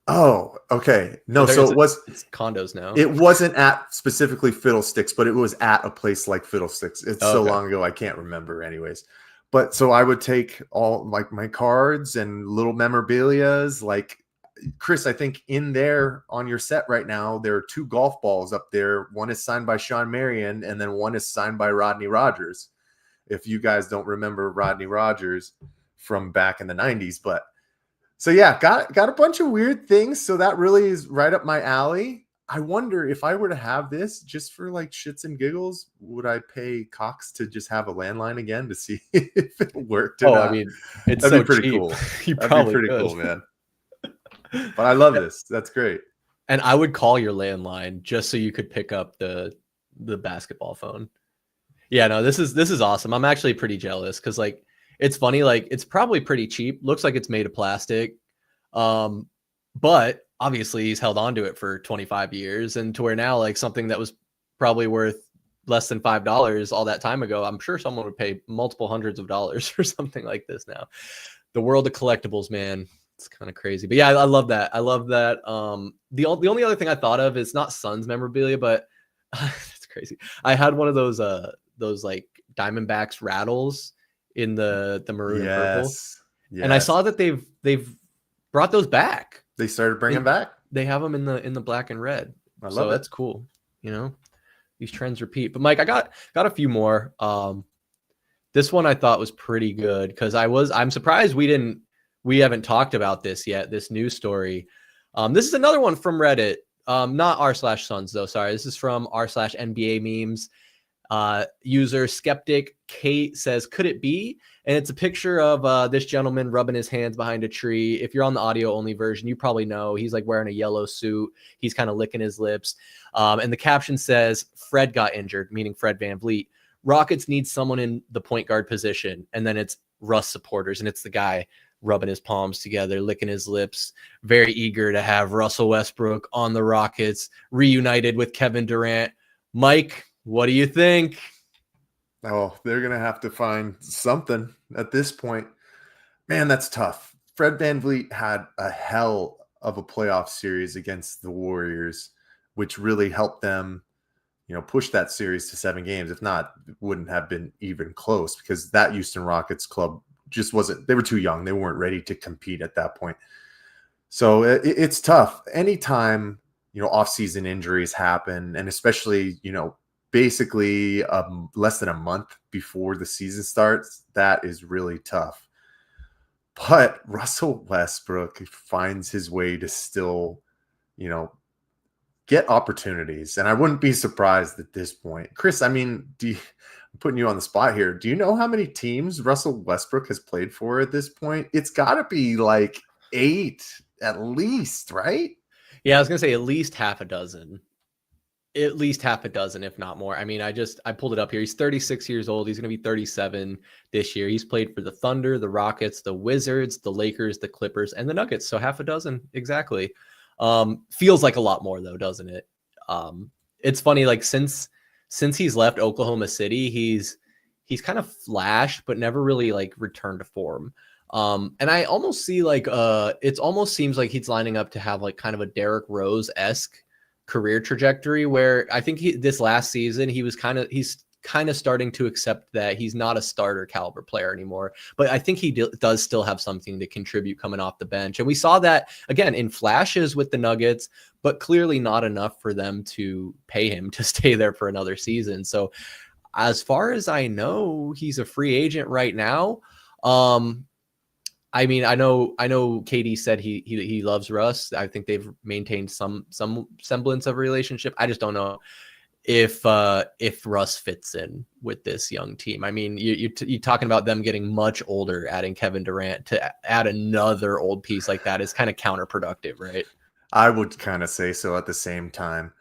[SPEAKER 2] Oh, okay. No, so it's
[SPEAKER 1] condos now.
[SPEAKER 2] It wasn't at specifically Fiddlesticks, but it was at a place like Fiddlesticks. It's so long ago, I can't remember anyways. But so I would take all like my cards and little memorabilias. Like Chris, I think in there on your set right now, there are 2 golf balls up there. One is signed by Sean Marion, and then one is signed by Rodney Rogers. If you guys don't remember Rodney Rogers from back in the 90s, but so yeah, got a bunch of weird things. So that really is right up my alley. I wonder if I were to have this just for like shits and giggles, would I pay Cox to just have a landline again to see if it worked? Or not?
[SPEAKER 1] I mean, it's
[SPEAKER 2] That'd
[SPEAKER 1] so
[SPEAKER 2] be pretty
[SPEAKER 1] cheap.
[SPEAKER 2] cool.
[SPEAKER 1] You
[SPEAKER 2] That'd
[SPEAKER 1] probably
[SPEAKER 2] be pretty
[SPEAKER 1] could.
[SPEAKER 2] cool, man. But I love this. That's great.
[SPEAKER 1] And I would call your landline just so you could pick up the basketball phone. Yeah, no, this is awesome. I'm actually pretty jealous because like it's funny, like it's probably pretty cheap. Looks like it's made of plastic. But obviously he's held on to it for 25 years, and to where now like something that was probably worth less than $5 all that time ago, I'm sure someone would pay multiple hundreds of dollars for something like this now. The world of collectibles, man. It's kind of crazy. But yeah, I love that. I love that. The only other thing I thought of is not Suns memorabilia, but it's crazy. I had one of those like Diamondbacks rattles in the maroon and purple.
[SPEAKER 2] Yes.
[SPEAKER 1] And I saw that they've brought those back.
[SPEAKER 2] They started bringing back.
[SPEAKER 1] They have them in the black and red.
[SPEAKER 2] I love it.
[SPEAKER 1] That's cool. These trends repeat. But Mike, I got a few more. This one I thought was pretty good because I'm surprised we haven't talked about this yet. This news story. This is another one from Reddit. Not r/Suns though. Sorry, this is from r/NBA memes. User Skeptic Kate says, "Could it be?" And it's a picture of this gentleman rubbing his hands behind a tree. If you're on the audio only version, you probably know he's like wearing a yellow suit. He's kind of licking his lips. And the caption says, "Fred got injured," meaning Fred VanVleet. "Rockets need someone in the point guard position." And then it's Russ supporters, and it's the guy rubbing his palms together, licking his lips, very eager to have Russell Westbrook on the Rockets, reunited with Kevin Durant. Mike, what do you think?
[SPEAKER 2] Oh, they're going to have to find something at this point. Man, that's tough. Fred VanVleet had a hell of a playoff series against the Warriors, which really helped them, push that series to 7 games. If not, it wouldn't have been even close because that Houston Rockets club just wasn't, they were too young. They weren't ready to compete at that point. So it's tough. Anytime, off-season injuries happen, and especially, basically less than a month before the season starts, that is really tough. But Russell Westbrook finds his way to still, get opportunities. And I wouldn't be surprised at this point. Chris, I mean, I'm putting you on the spot here. Do you know how many teams Russell Westbrook has played for at this point? It's got to be like 8 at least, right?
[SPEAKER 1] Yeah, I was going to say at least half a dozen. at least half a dozen, if not more. I mean, I pulled it up here. He's 36 years old. He's going to be 37 this year. He's played for the Thunder, the Rockets, the Wizards, the Lakers, the Clippers, and the Nuggets. So half a dozen exactly. Feels like a lot more though, doesn't it? It's funny, like since he's left Oklahoma City, he's kind of flashed, but never really like returned to form. And I almost see like it almost seems like he's lining up to have like kind of a Derrick Rose-esque career trajectory, where I think this last season he's kind of starting to accept that he's not a starter caliber player anymore. But I think he does still have something to contribute coming off the bench. And we saw that again in flashes with the Nuggets, but clearly not enough for them to pay him to stay there for another season. So as far as I know, he's a free agent right now. I mean, I know KD said he loves Russ. I think they've maintained some semblance of a relationship. I just don't know if Russ fits in with this young team. I mean, you're talking about them getting much older, adding Kevin Durant to add another old piece like that is kind of counterproductive, right?
[SPEAKER 2] I would kind of say so at the same time.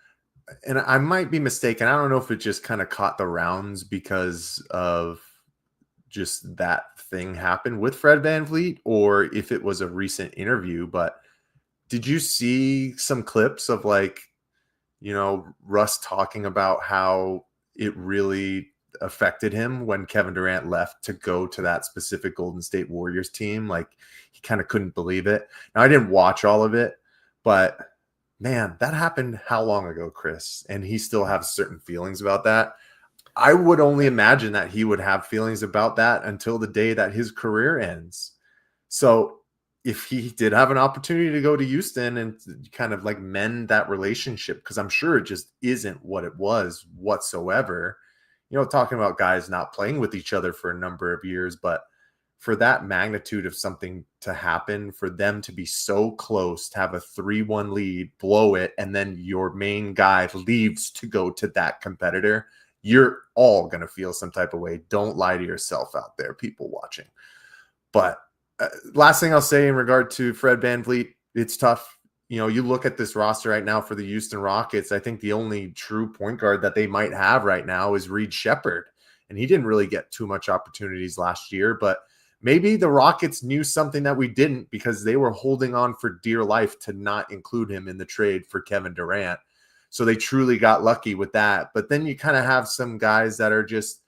[SPEAKER 2] And I might be mistaken. I don't know if it just kind of caught the rounds because of just that thing happened with Fred VanVleet, or if it was a recent interview. But did you see some clips of like, Russ talking about how it really affected him when Kevin Durant left to go to that specific Golden State Warriors team? Like he kind of couldn't believe it. Now I didn't watch all of it, but man, that happened how long ago, Chris? And he still has certain feelings about that. I would only imagine that he would have feelings about that until the day that his career ends. So if he did have an opportunity to go to Houston and kind of like mend that relationship, because I'm sure it just isn't what it was whatsoever, talking about guys not playing with each other for a number of years, but for that magnitude of something to happen, for them to be so close, to have a 3-1 lead, blow it, and then your main guy leaves to go to that competitor, you're all going to feel some type of way. Don't lie to yourself out there, people watching. But last thing I'll say in regard to Fred VanVleet, it's tough. You look at this roster right now for the Houston Rockets. I think the only true point guard that they might have right now is Reed Shepherd. And he didn't really get too much opportunities last year, but maybe the Rockets knew something that we didn't, because they were holding on for dear life to not include him in the trade for Kevin Durant. So they truly got lucky with that. But then you kind of have some guys that are just,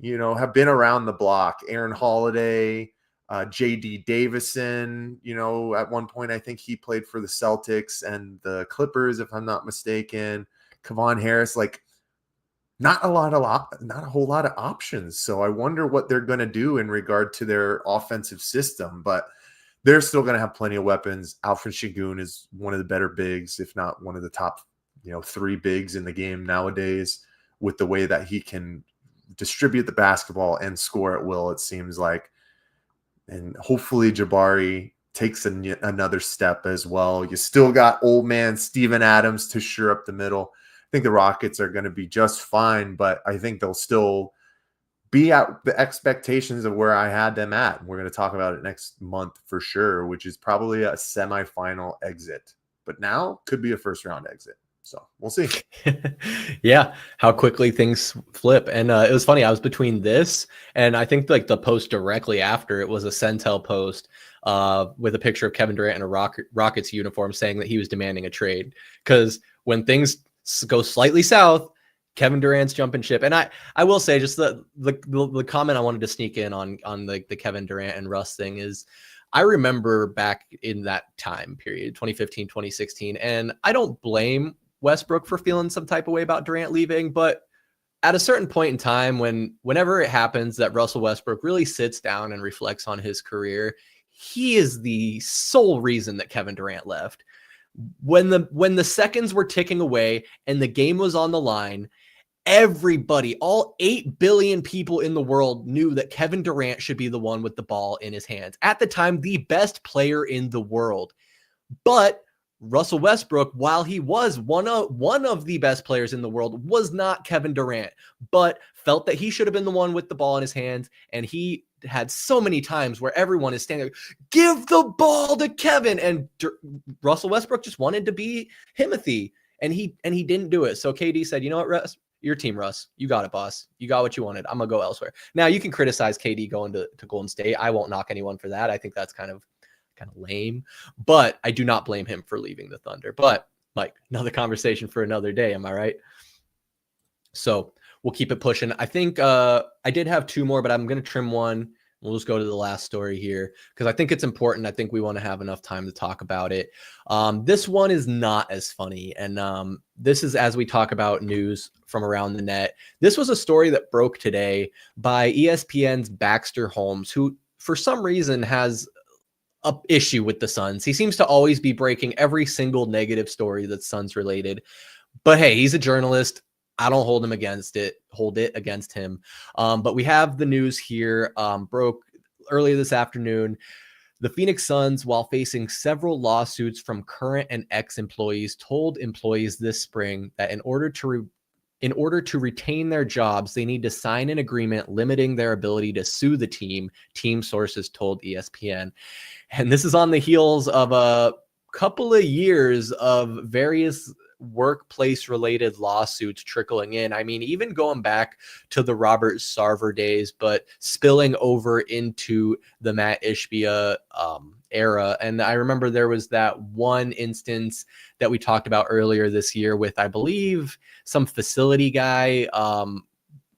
[SPEAKER 2] have been around the block. Aaron Holiday, J.D. Davison, at one point, I think he played for the Celtics and the Clippers, if I'm not mistaken. Kevon Harris, like not a whole lot of options. So I wonder what they're going to do in regard to their offensive system, but they're still going to have plenty of weapons. Alfred Şengün is one of the better bigs, if not one of the top 3 bigs in the game nowadays, with the way that he can distribute the basketball and score at will, it seems like. And hopefully Jabari takes another step as well. You still got old man Steven Adams to shore up the middle. I think the Rockets are going to be just fine, but I think they'll still be at the expectations of where I had them at. We're going to talk about it next month for sure, which is probably a semifinal exit. But now could be a first-round exit. So we'll see.
[SPEAKER 1] Yeah, how quickly things flip. And it was funny. I was between this and I think like the post directly after it was a Centel post with a picture of Kevin Durant in a Rockets uniform saying that he was demanding a trade. Because when things go slightly south, Kevin Durant's jumping ship. And I will say just the comment I wanted to sneak in on the Kevin Durant and Russ thing is, I remember back in that time period, 2015, 2016, and I don't blame Westbrook for feeling some type of way about Durant leaving, but at a certain point in time, whenever it happens that Russell Westbrook really sits down and reflects on his career, he is the sole reason that Kevin Durant left. When the seconds were ticking away and the game was on the line, everybody, all 8 billion people in the world knew that Kevin Durant should be the one with the ball in his hands. At the time, the best player in the world. But Russell Westbrook, while he was one of the best players in the world, was not Kevin Durant, but felt that he should have been the one with the ball in his hands. And he had so many times where everyone is standing, give the ball to Kevin. And Russell Westbrook just wanted to be Timothy. and he didn't do it. So KD said, you know what, Russ, your team, Russ, you got it, boss. You got what you wanted. I'm gonna go elsewhere. Now you can criticize KD going to Golden State. I won't knock anyone for that. I think that's kind of lame, but I do not blame him for leaving the Thunder. But Mike, another conversation for another day. Am I right? So we'll keep it pushing. I think I did have two more, but I'm going to trim one. We'll just go to the last story here because I think it's important. I think we want to have enough time to talk about it. This one is not as funny. And this is as we talk about news from around the net. This was a story that broke today by ESPN's Baxter Holmes, who for some reason has a issue with the Suns. He seems to always be breaking every single negative story that's Suns related. But hey, he's a journalist. I don't hold it against him. But we have the news here, broke earlier this afternoon. The Phoenix Suns, while facing several lawsuits from current and ex-employees, told employees this spring that in order to retain their jobs, they need to sign an agreement limiting their ability to sue the team sources told ESPN. And this is on the heels of a couple of years of various workplace related lawsuits trickling in. I mean, even going back to the Robert Sarver days, but spilling over into the Matt Ishbia era. And I remember there was that one instance that we talked about earlier this year with, I believe, some facility guy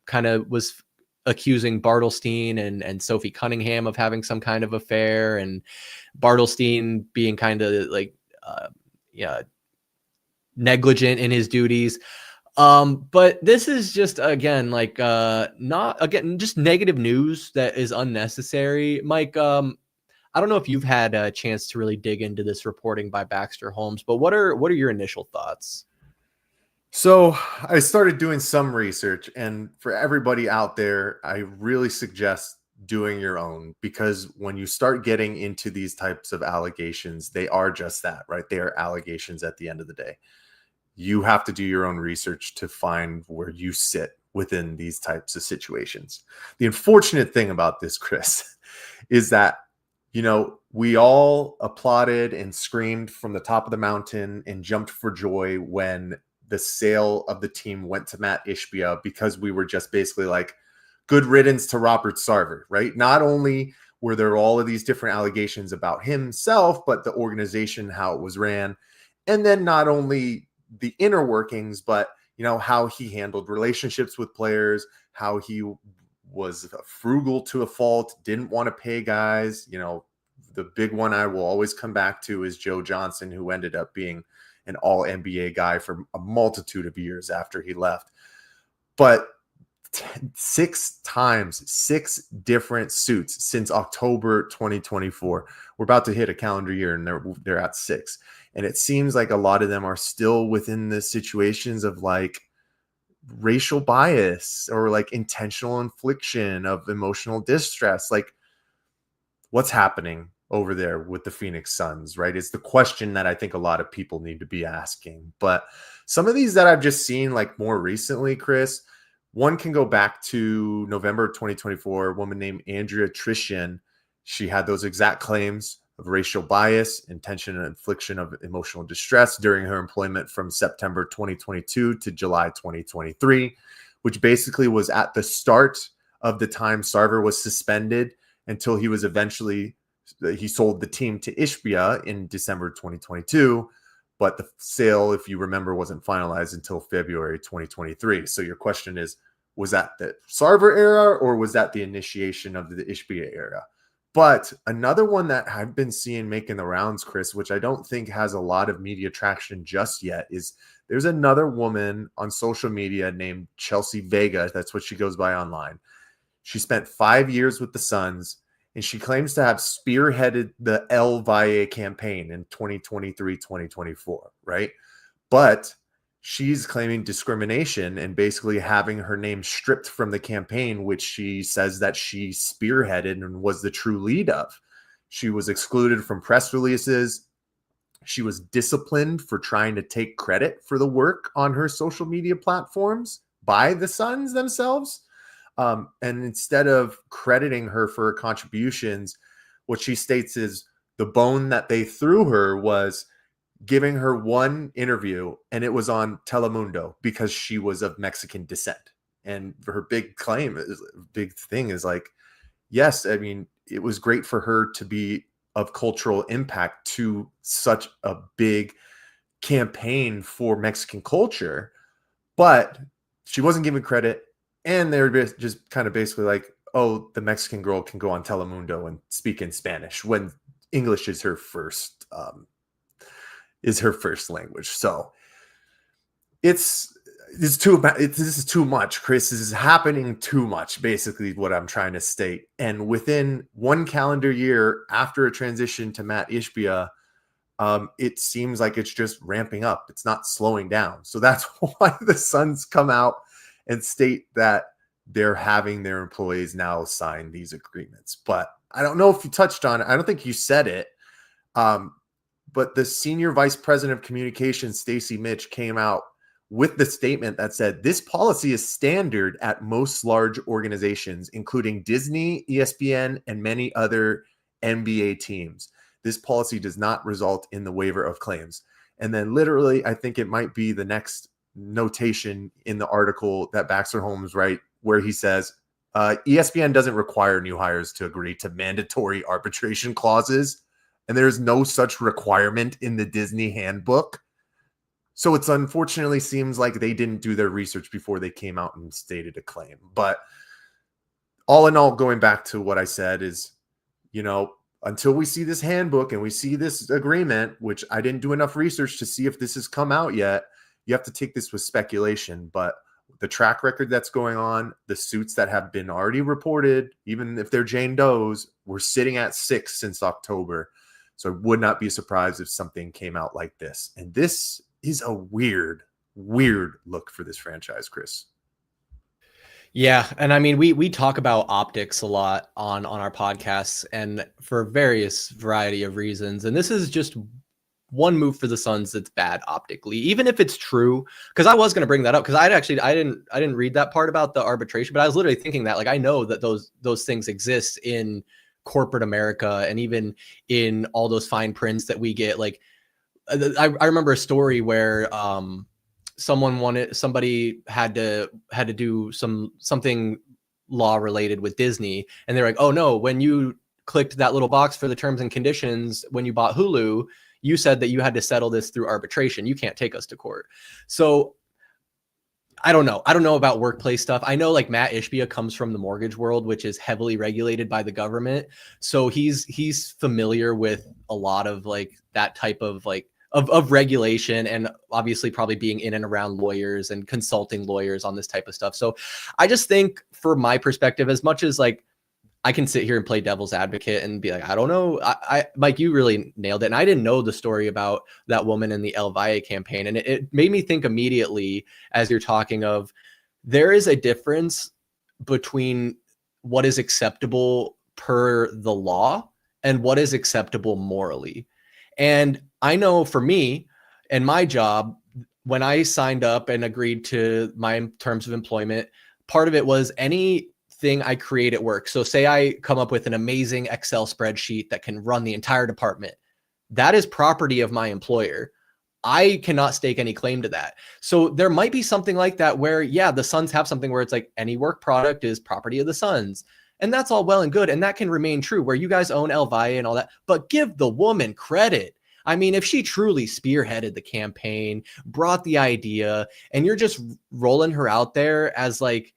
[SPEAKER 1] kind of was accusing Bartelstein and Sophie Cunningham of having some kind of affair, and Bartelstein being kind of like negligent in his duties. But this is just, again, like just negative news that is unnecessary. Mike, I don't know if you've had a chance to really dig into this reporting by Baxter Holmes, but what are your initial thoughts?
[SPEAKER 2] So I started doing some research, and for everybody out there, I really suggest doing your own, because when you start getting into these types of allegations, they are just that, right? They are allegations at the end of the day. You have to do your own research to find where you sit within these types of situations. The unfortunate thing about this, Chris, is that, we all applauded and screamed from the top of the mountain and jumped for joy when the sale of the team went to Matt Ishbia, because we were just basically like, good riddance to Robert Sarver, right? Not only were there all of these different allegations about himself, but the organization, how it was ran. And then not only the inner workings, but, how he handled relationships with players, how he was frugal to a fault, didn't want to pay guys. The big one I will always come back to is Joe Johnson, who ended up being an all NBA guy for a multitude of years after he left. But 6 different suits since October 2024. We're about to hit a calendar year, and they're at 6. And it seems like a lot of them are still within the situations of like racial bias or like intentional infliction of emotional distress. Like, what's happening over there with the Phoenix Suns, right? It's the question that I think a lot of people need to be asking. But some of these that I've just seen like more recently, Chris, one can go back to November 2024, a woman named Andrea Trishan. She had those exact claims of racial bias, intention and infliction of emotional distress during her employment from September 2022 to July 2023, which basically was at the start of the time Sarver was suspended until he was he sold the team to Ishbia in December 2022. But the sale, if you remember, wasn't finalized until February 2023. So your question is, was that the Sarver era or was that the initiation of the Ishbia era? But another one that I've been seeing making the rounds, Chris, which I don't think has a lot of media traction just yet, is there's another woman on social media named Chelsea Vega. That's what she goes by online. She spent 5 years with the Suns, and she claims to have spearheaded the El Valle campaign in 2023-2024, right? But she's claiming discrimination and basically having her name stripped from the campaign, which she says that she spearheaded and was the true lead of. She was excluded from press releases. She was disciplined for trying to take credit for the work on her social media platforms by the Suns themselves. And instead of crediting her for her contributions, what she states is the bone that they threw her was, giving her one interview, and it was on Telemundo because she was of Mexican descent. And her big thing is like, yes, I mean, it was great for her to be of cultural impact to such a big campaign for Mexican culture, but she wasn't given credit. And they were just kind of basically like, oh, the Mexican girl can go on Telemundo and speak in Spanish when English is her first language. So this is too much, Chris. This is happening too much, basically what I'm trying to state. And within one calendar year after a transition to Matt Ishbia, it seems like it's just ramping up. It's not slowing down. So that's why the Suns come out and state that they're having their employees now sign these agreements. But I don't know if you touched on it. I don't think you said it. But the senior vice president of communications, Stacy Mitch, came out with the statement that said this policy is standard at most large organizations, including Disney, ESPN, and many other NBA teams. This policy does not result in the waiver of claims. And then literally, I think it might be the next notation in the article that Baxter Holmes write, where he says, ESPN doesn't require new hires to agree to mandatory arbitration clauses. And there's no such requirement in the Disney handbook. So it's unfortunately seems like they didn't do their research before they came out and stated a claim. But all in all, going back to what I said is, until we see this handbook and we see this agreement, which I didn't do enough research to see if this has come out yet, you have to take this with speculation. But the track record that's going on, the suits that have been already reported, even if they're Jane Doe's, we're sitting at 6 since October. So I would not be surprised if something came out like this. And this is a weird look for this franchise, Chris.
[SPEAKER 1] Yeah. And I mean, we talk about optics a lot on our podcasts, and for various variety of reasons. And this is just one move for the Suns that's bad optically, even if it's true. Because I was going to bring that up, because I didn't read that part about the arbitration, but I was literally thinking that, like, I know that those things exist in corporate America, and even in all those fine prints that we get. Like, I remember a story where somebody had to do something law related with Disney, and they're like, oh no, when you clicked that little box for the terms and conditions when you bought Hulu, you said that you had to settle this through arbitration. You can't take us to court. So I don't know about workplace stuff. I know, like, Matt Ishbia comes from the mortgage world, which is heavily regulated by the government. So he's familiar with a lot of, like, that type of, like, of regulation, and obviously probably being in and around lawyers and consulting lawyers on this type of stuff. So I just think, from my perspective, as much as, like, I can sit here and play devil's advocate and be like, I don't know. Mike, you really nailed it. And I didn't know the story about that woman in the El Valle campaign. And it made me think immediately, as you're talking, of there is a difference between what is acceptable per the law and what is acceptable morally. And I know for me and my job, when I signed up and agreed to my terms of employment, part of it was anything I create at work. So say I come up with an amazing Excel spreadsheet that can run the entire department. That is property of my employer. I cannot stake any claim to that. So there might be something like that where, yeah, the Suns have something where it's like any work product is property of the Suns. And that's all well and good. And that can remain true where you guys own El Valle and all that. But give the woman credit. I mean, if she truly spearheaded the campaign, brought the idea, and you're just rolling her out there as, like,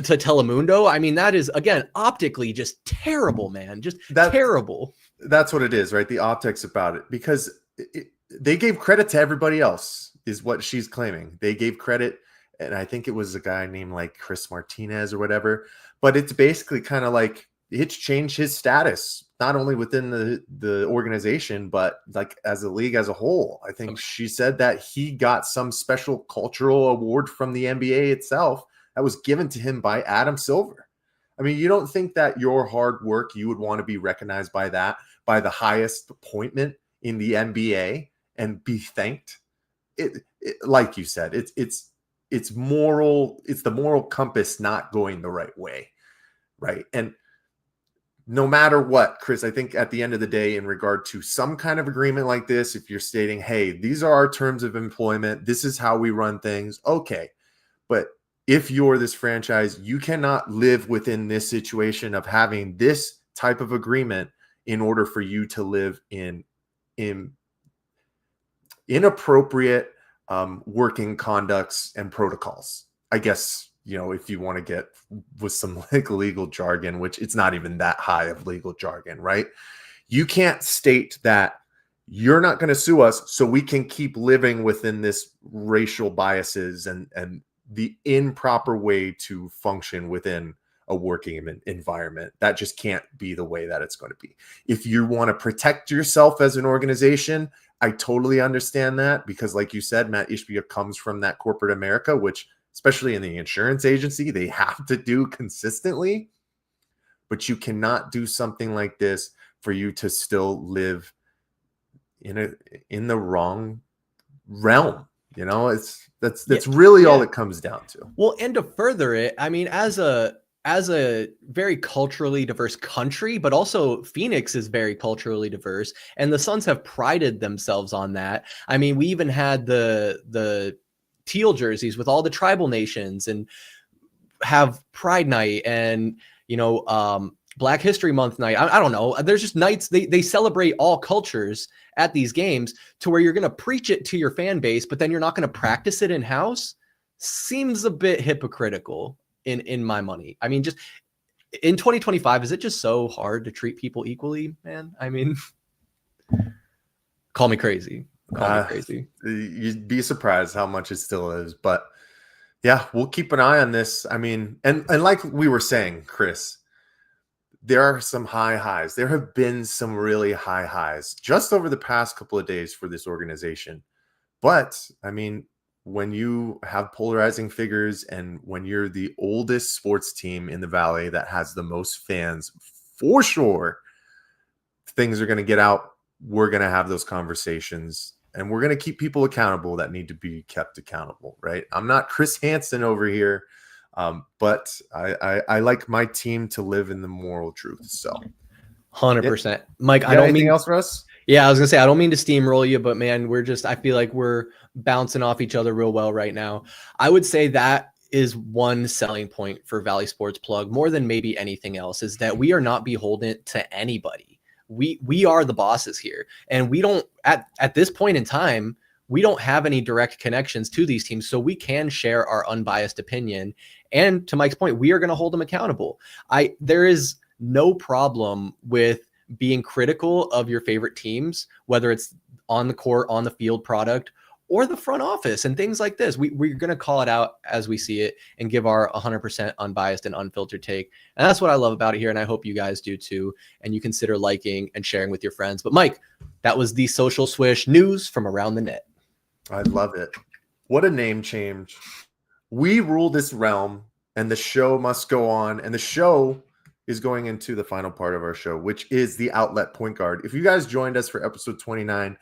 [SPEAKER 1] to Telemundo, I mean, that is, again, optically just terrible, man. Just terrible.
[SPEAKER 2] That's what it is, right? The optics about it, because they gave credit to everybody else, is what she's claiming. They gave credit, and I think it was a guy named, like, Chris Martinez or whatever. But it's basically kind of like it's changed his status, not only within the organization, but, like, as a league as a whole. I think she said that he got some special cultural award from the NBA itself that was given to him by Adam Silver. I mean, you don't think that your hard work, you would want to be recognized by that, by the highest appointment in the NBA, and be thanked? It like you said, it's moral. It's the moral compass not going the right way, right? And no matter what, Chris, I think at the end of the day, in regard to some kind of agreement like this, if you're stating, hey, these are our terms of employment, this is how we run things, okay. But if you're this franchise, you cannot live within this situation of having this type of agreement in order for you to live in inappropriate working conducts and protocols. I guess, if you want to get with some like legal jargon, which it's not even that high of legal jargon, right? You can't state that you're not going to sue us so we can keep living within this racial biases and the improper way to function within a working environment. That just can't be the way that it's going to be. If you want to protect yourself as an organization, I totally understand that, because like you said, Matt Ishbia comes from that corporate America, which especially in the insurance agency, they have to do consistently. But you cannot do something like this for you to still live in the wrong realm. That's really all it comes down to.
[SPEAKER 1] Well, and to further it, I mean, as a very culturally diverse country, but also Phoenix is very culturally diverse, and the Suns have prided themselves on that. I mean, we even had the teal jerseys with all the tribal nations, and have Pride Night and Black History Month night. I don't know. There's just nights they celebrate all cultures at these games, to where you're going to preach it to your fan base, but then you're not going to practice it in house. Seems a bit hypocritical in my money. I mean, just in 2025, is it just so hard to treat people equally, man? I mean, call me crazy. Call me crazy.
[SPEAKER 2] You'd be surprised how much it still is, but yeah, we'll keep an eye on this. I mean, and like we were saying, Chris, there are some high highs. There have been some really high highs just over the past couple of days for this organization. But I mean, when you have polarizing figures and when you're the oldest sports team in the Valley that has the most fans, for sure, things are going to get out. We're going to have those conversations, and we're going to keep people accountable that need to be kept accountable, right? I'm not Chris Hansen over here, but I like my team to live in the moral truth. So
[SPEAKER 1] 100%. Mike,
[SPEAKER 2] I don't mean anything else for us.
[SPEAKER 1] Yeah, I was gonna say, I don't mean to steamroll you, but man, I feel like we're bouncing off each other real well right now. I would say that is one selling point for Valley Sports Plug, more than maybe anything else, is that we are not beholden to anybody. We are the bosses here, and we don't at this point in time, we don't have any direct connections to these teams, so we can share our unbiased opinion. And to Mike's point, we are going to hold them accountable. There is no problem with being critical of your favorite teams, whether it's on the court, on the field product, or the front office and things like this. We're going to call it out as we see it and give our 100% unbiased and unfiltered take. And that's what I love about it here. And I hope you guys do too. And you consider liking and sharing with your friends. But Mike, that was the Social Swish news from around the net.
[SPEAKER 2] I love it. What a name change. We rule this realm, and the show must go on. And the show is going into the final part of our show, which is the outlet point guard. If you guys joined us for episode 29,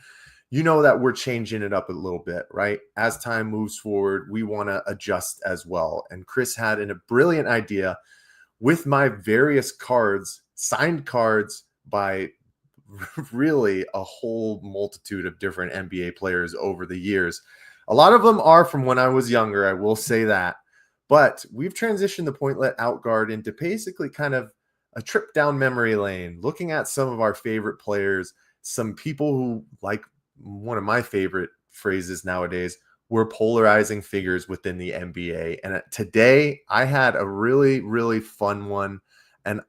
[SPEAKER 2] you know that we're changing it up a little bit, right? As time moves forward, we want to adjust as well. And Chris had a brilliant idea with my various cards, signed cards by really a whole multitude of different NBA players over the years. A lot of them are from when I was younger, I will say that. But we've transitioned the pointlet out guard into basically kind of a trip down memory lane, looking at some of our favorite players, some people who, like one of my favorite phrases nowadays, were polarizing figures within the NBA. And today I had a really, really fun one. And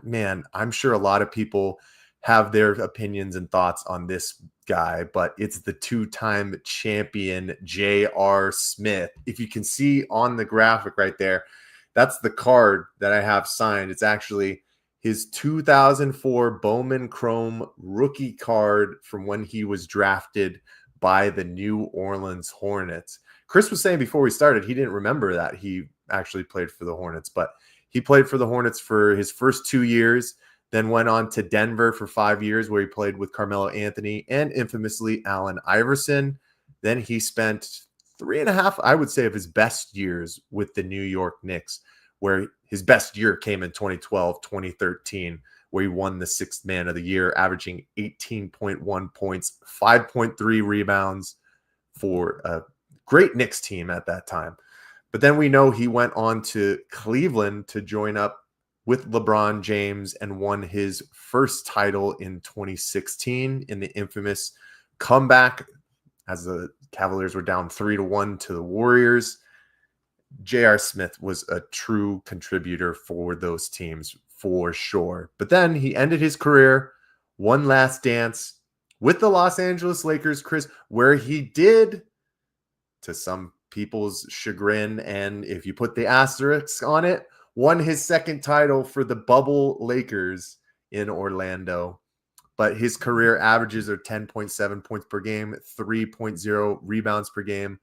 [SPEAKER 2] man, I'm sure a lot of people have their opinions and thoughts on this guy, but it's the two-time champion J.R. Smith. If you can see on the graphic right there, that's the card that I have signed. It's actually his 2004 Bowman Chrome rookie card from when he was drafted by the New Orleans Hornets. Chris was saying before we started, he didn't remember that he actually played for the Hornets, but he played for the Hornets for his first 2 years, then went on to Denver for 5 years, where he played with Carmelo Anthony and infamously Allen Iverson. Then he spent 3.5, I would say, of his best years with the New York Knicks, where his best year came in 2012, 2013, where he won the sixth man of the year, averaging 18.1 points, 5.3 rebounds for a great Knicks team at that time. But then we know he went on to Cleveland to join up with LeBron James and won his first title in 2016 in the infamous comeback as the Cavaliers were down 3-1 to the Warriors. J.R. Smith was a true contributor for those teams for sure. But then he ended his career, one last dance with the Los Angeles Lakers, Chris, where he did, to some people's chagrin, and if you put the asterisk on it, won his second title for the bubble Lakers in Orlando. But his career averages are 10.7 points per game, 3.0 rebounds per game,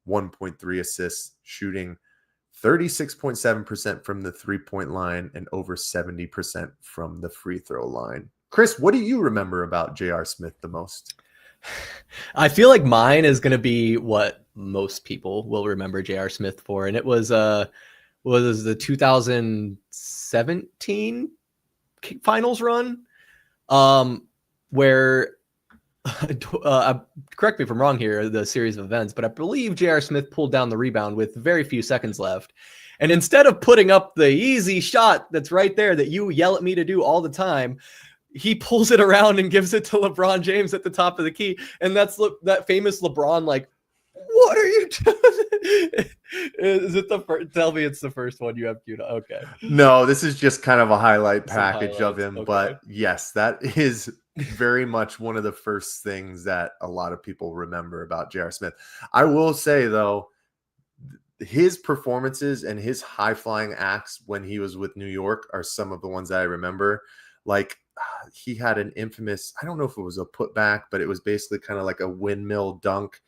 [SPEAKER 2] 1.3 assists, shooting 36.7% from the three-point line and over 70% from the free throw line. Chris, what do you remember about J.R. Smith the most?
[SPEAKER 1] I feel like mine is going to be what most people will remember J.R. Smith for, and it was the 2017 finals run, where correct me if I'm wrong here, the series of events, but I believe J.R. Smith pulled down the rebound with very few seconds left. And instead of putting up the easy shot that's right there that you yell at me to do all the time, he pulls it around and gives it to LeBron James at the top of the key. And that's that famous LeBron, like, what are you doing? Is it the first? Tell me it's the first one you have queued up. Okay.
[SPEAKER 2] No, this is just kind of a highlight package of him.
[SPEAKER 1] Okay.
[SPEAKER 2] But yes, that is very much one of the first things that a lot of people remember about J.R. Smith. I will say, though, his performances and his high-flying acts when he was with New York are some of the ones that I remember. Like, he had an infamous, I don't know if it was a putback, but it was basically kind of like a windmill dunk,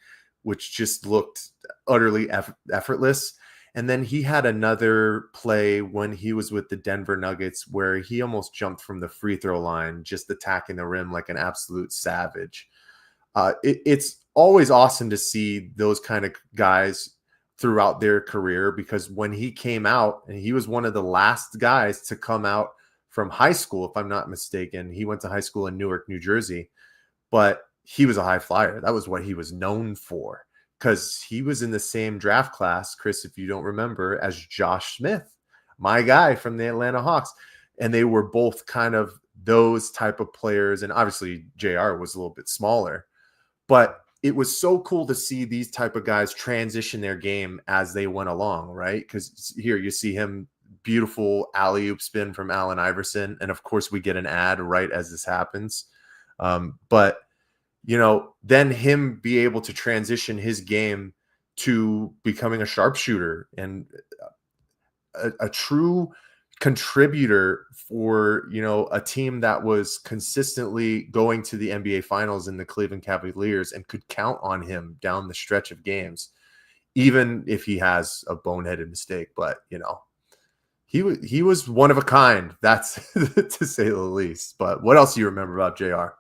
[SPEAKER 2] which just looked utterly effortless. And then he had another play when he was with the Denver Nuggets where he almost jumped from the free throw line, just attacking the rim like an absolute savage. It's always awesome to see those kind of guys throughout their career, because when he came out, and he was one of the last guys to come out from high school, if I'm not mistaken, he went to high school in Newark, New Jersey, but he was a high flyer. That was what he was known for, because he was in the same draft class, Chris, if you don't remember, as Josh Smith, my guy from the Atlanta Hawks. And they were both kind of those type of players. And obviously JR was a little bit smaller, but it was so cool to see these type of guys transition their game as they went along, right? Because here you see him, beautiful alley-oop spin from Allen Iverson. And of course we get an ad right as this happens. But you know, then him be able to transition his game to becoming a sharpshooter and a true contributor for, you know, a team that was consistently going to the NBA Finals in the Cleveland Cavaliers and could count on him down the stretch of games, even if he has a boneheaded mistake. But, you know, he was one of a kind, that's to say the least. But what else do you remember about JR?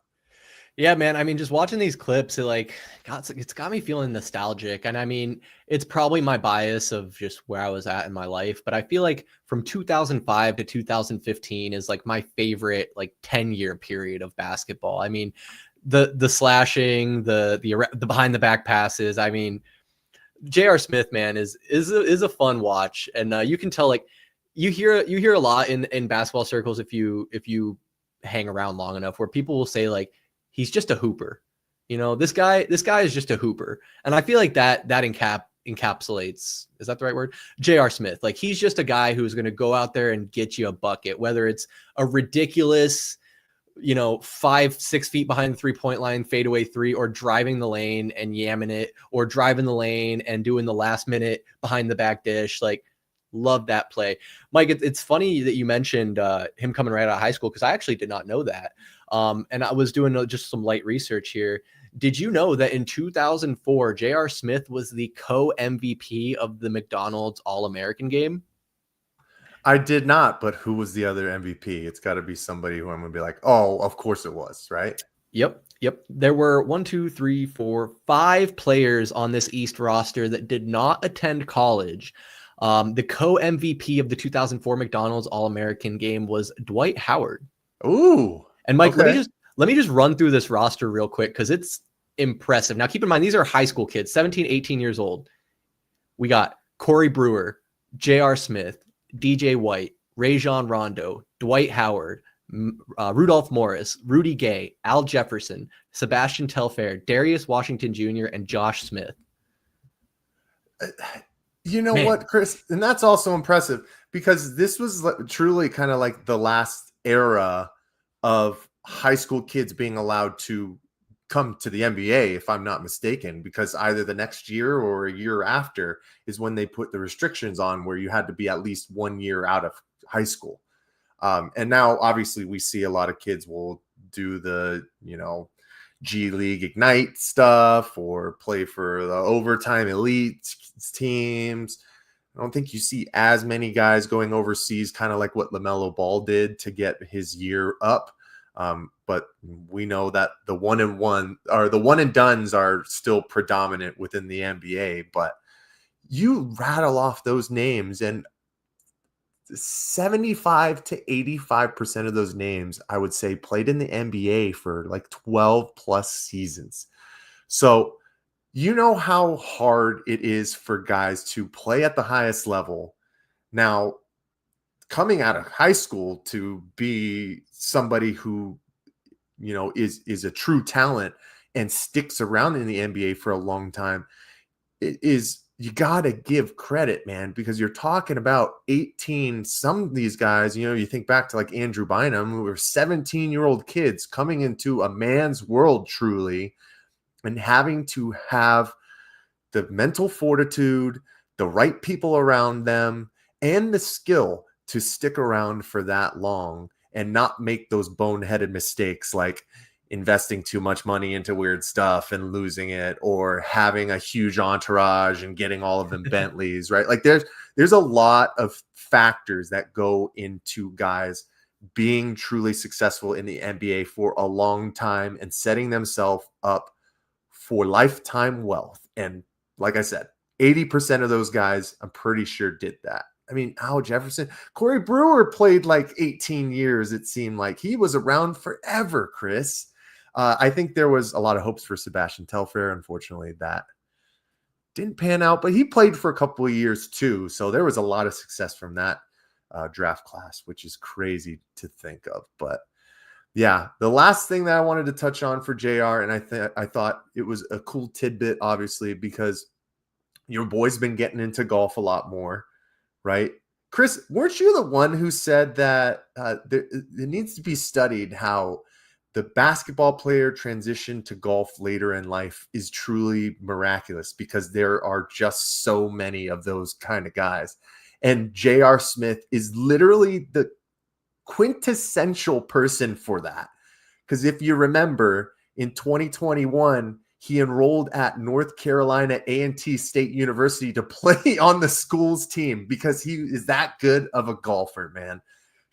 [SPEAKER 1] Yeah, man. I mean, just watching these clips, it's got me feeling nostalgic. And I mean, it's probably my bias of just where I was at in my life, but I feel like from 2005 to 2015 is like my favorite, like 10-year period of basketball. I mean, the slashing, the behind the back passes. I mean, J.R. Smith, man, is a fun watch. And you can tell, like, you hear a lot in basketball circles if you hang around long enough, where people will say, like, he's just a hooper. You know, this guy is just a hooper. And I feel like that encapsulates, is that the right word? J.R. Smith. Like, he's just a guy who's going to go out there and get you a bucket, whether it's a ridiculous, 5-6 feet behind the 3-point line fadeaway three, or driving the lane and yamming it, or driving the lane and doing the last minute behind the back dish. Like, love that play. Mike, it's funny that you mentioned him coming right out of high school, because I actually did not know that. And I was doing just some light research here. Did you know that in 2004, J.R. Smith was the co-MVP of the McDonald's All-American game?
[SPEAKER 2] I did not, but who was the other MVP? It's got to be somebody who I'm going to be like, oh, of course it was, right?
[SPEAKER 1] Yep. There were 5 players on this East roster that did not attend college. The co-MVP of the 2004 McDonald's All-American game was Dwight Howard.
[SPEAKER 2] Ooh.
[SPEAKER 1] And Mike,
[SPEAKER 2] okay.
[SPEAKER 1] let me just run through this roster real quick because it's impressive. Now, keep in mind, these are high school kids, 17, 18 years old. We got Corey Brewer, J.R. Smith, DJ White, Rajon Rondo, Dwight Howard, Rudolph Morris, Rudy Gay, Al Jefferson, Sebastian Telfair, Darius Washington Jr., and Josh Smith.
[SPEAKER 2] You know
[SPEAKER 1] Man.
[SPEAKER 2] what, Chris? And that's also impressive because this was truly kind of like the last era of high school kids being allowed to come to the NBA, if I'm not mistaken, because either the next year or a year after is when they put the restrictions on where you had to be at least 1 year out of high school. And now obviously we see a lot of kids will do the, G League Ignite stuff or play for the overtime elite teams. I don't think you see as many guys going overseas, kind of like what LaMelo Ball did to get his year up. But we know that the one and dones are still predominant within the NBA. But you rattle off those names, and 75 to 85% of those names, I would say, played in the NBA for like 12 plus seasons. So you know how hard it is for guys to play at the highest level. Now, coming out of high school to be somebody who, is a true talent and sticks around in the NBA for a long time, it is, you got to give credit, man, because you're talking about 18. Some of these guys, you think back to like Andrew Bynum, who were 17-year-old kids coming into a man's world truly and having to have the mental fortitude, the right people around them, and the skill to stick around for that long and not make those boneheaded mistakes like investing too much money into weird stuff and losing it, or having a huge entourage and getting all of them Bentleys, right? Like there's a lot of factors that go into guys being truly successful in the NBA for a long time and setting themselves up for lifetime wealth. And like I said, 80% of those guys, I'm pretty sure, did that. I mean, Al Jefferson, Corey Brewer played like 18 years. It seemed like he was around forever, Chris. I think there was a lot of hopes for Sebastian Telfair. Unfortunately, that didn't pan out, but he played for a couple of years too. So there was a lot of success from that draft class, which is crazy to think of. But yeah, the last thing that I wanted to touch on for JR, and I thought it was a cool tidbit, obviously, because your boy's been getting into golf a lot more, right? Chris, weren't you the one who said that it needs to be studied how the basketball player transition to golf later in life is truly miraculous because there are just so many of those kind of guys. And J.R. Smith is literally the quintessential person for that. Because if you remember, in 2021, he enrolled at North Carolina A&T State University to play on the school's team because he is that good of a golfer, man.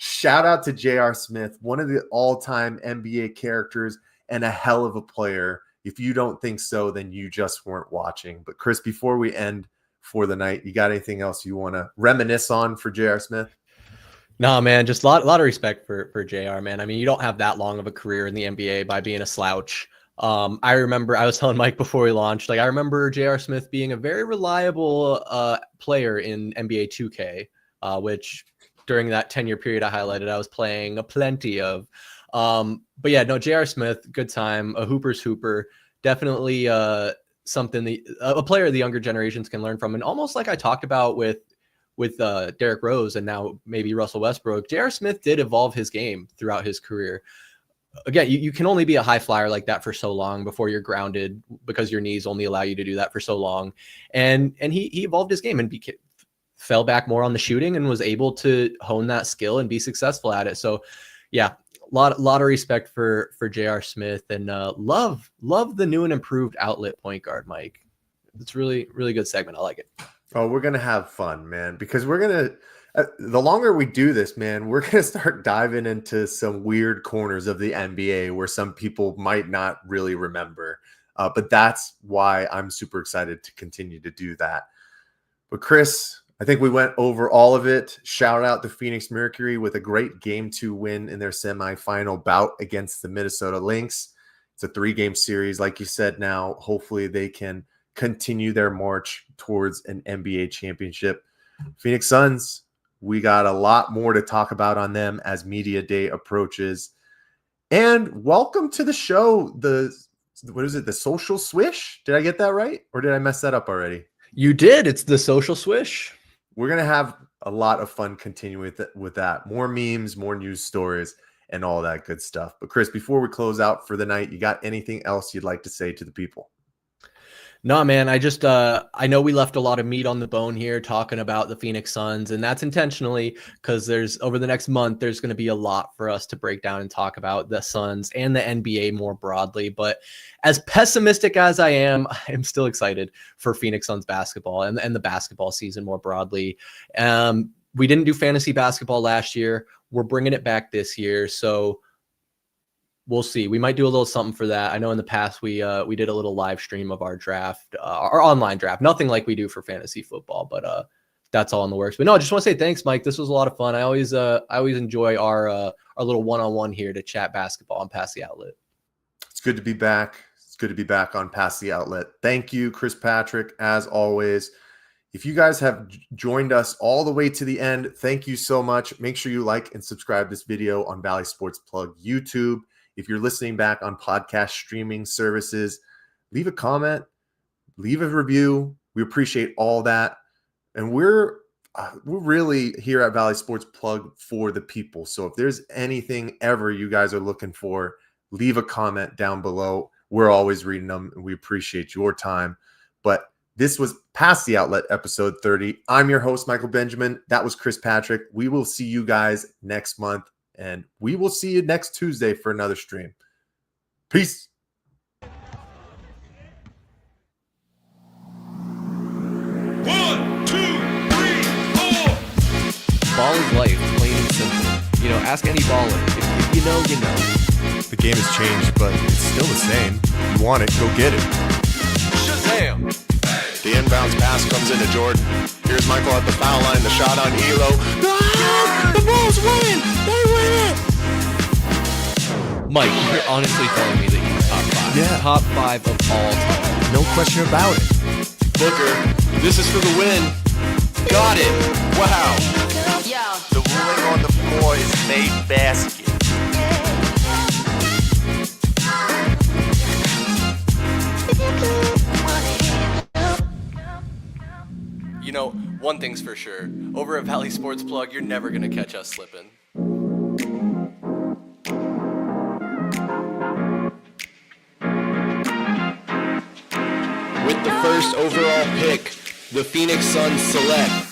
[SPEAKER 2] Shout out to J.R. Smith, one of the all-time NBA characters and a hell of a player. If you don't think so, then you just weren't watching. But Chris, before we end for the night, you got anything else you want to reminisce on for J.R. Smith?
[SPEAKER 1] No, man, just a lot of respect for JR, man. I mean, you don't have that long of a career in the NBA by being a slouch. I remember I was telling Mike before we launched, like I remember J.R. Smith being a very reliable player in NBA 2K, which during that 10-year period I highlighted, I was playing a plenty of. But yeah, no, J.R. Smith, good time, a hooper's hooper, definitely something a player the younger generations can learn from. And almost like I talked about with Derrick Rose and now maybe Russell Westbrook, J.R. Smith did evolve his game throughout his career. Again, you can only be a high flyer like that for so long before you're grounded because your knees only allow you to do that for so long. And he evolved his game and fell back more on the shooting and was able to hone that skill and be successful at it. So yeah, lot of respect for J.R. Smith, and love the new and improved outlet point guard, Mike. It's really, really good segment. I like it.
[SPEAKER 2] Oh, we're going to have fun, man, because we're going to, the longer we do this, man, we're going to start diving into some weird corners of the NBA where some people might not really remember. But that's why I'm super excited to continue to do that. But Chris, I think we went over all of it. Shout out the Phoenix Mercury with a great Game 2 win in their semifinal bout against the Minnesota Lynx. It's a 3-game series. Like you said, now hopefully they can continue their march towards an NBA championship. Phoenix Suns, we got a lot more to talk about on them as media day approaches. And welcome to the show. What is it? The social swish? Did I get that right? Or did I mess that up already?
[SPEAKER 1] You did. It's the social swish.
[SPEAKER 2] We're going to have a lot of fun continuing with that. More memes, more news stories, and all that good stuff. But Chris, before we close out for the night, you got anything else you'd like to say to the people?
[SPEAKER 1] No, man, I just I know we left a lot of meat on the bone here talking about the Phoenix Suns, and that's intentionally because there's over the next month, there's going to be a lot for us to break down and talk about the Suns and the NBA more broadly. But as pessimistic as I am still excited for Phoenix Suns basketball and the basketball season more broadly. We didn't do fantasy basketball last year. We're bringing it back this year. So we'll see. We might do a little something for that. I know in the past we did a little live stream of our draft, our online draft. Nothing like we do for fantasy football, but that's all in the works. But no, I just want to say thanks, Mike. This was a lot of fun. I always enjoy our little one-on-one here to chat basketball on Pass the Outlet.
[SPEAKER 2] It's good to be back. It's good to be back on Pass the Outlet. Thank you, Chris Patrick, as always. If you guys have joined us all the way to the end, thank you so much. Make sure you like and subscribe this video on Valley Sports Plug YouTube. If you're listening back on podcast streaming services, leave a comment, leave a review. We appreciate all that. And we're really here at Valley Sports Plug for the people. So if there's anything ever you guys are looking for, leave a comment down below. We're always reading them, and we appreciate your time. But this was Pass the Outlet, episode 30. I'm your host, Michael Benjamin. That was Chris Patrick. We will see you guys next month. And we will see you next Tuesday for another stream. Peace.
[SPEAKER 4] 1, 2, 3, 4.
[SPEAKER 1] Ball is life, plain and simple. You know, ask any baller. If you know, you know.
[SPEAKER 3] The game has changed, but it's still the same. You want it, go get it.
[SPEAKER 4] Shazam!
[SPEAKER 3] The inbounds pass comes into Jordan. Here's Michael at the foul line. The shot on Elo. Ah! The Bulls win! They win it!
[SPEAKER 1] Mike, you're honestly telling me that he's top 5.
[SPEAKER 3] Yeah.
[SPEAKER 1] Top 5 of all time.
[SPEAKER 3] No question about it.
[SPEAKER 4] Booker, this is for the win. Got it. Wow.
[SPEAKER 3] The ruling on the floor is made basket.
[SPEAKER 1] You know, one thing's for sure. Over at Valley Sports Plug, you're never going to catch us slipping.
[SPEAKER 5] With the first overall pick, the Phoenix Suns select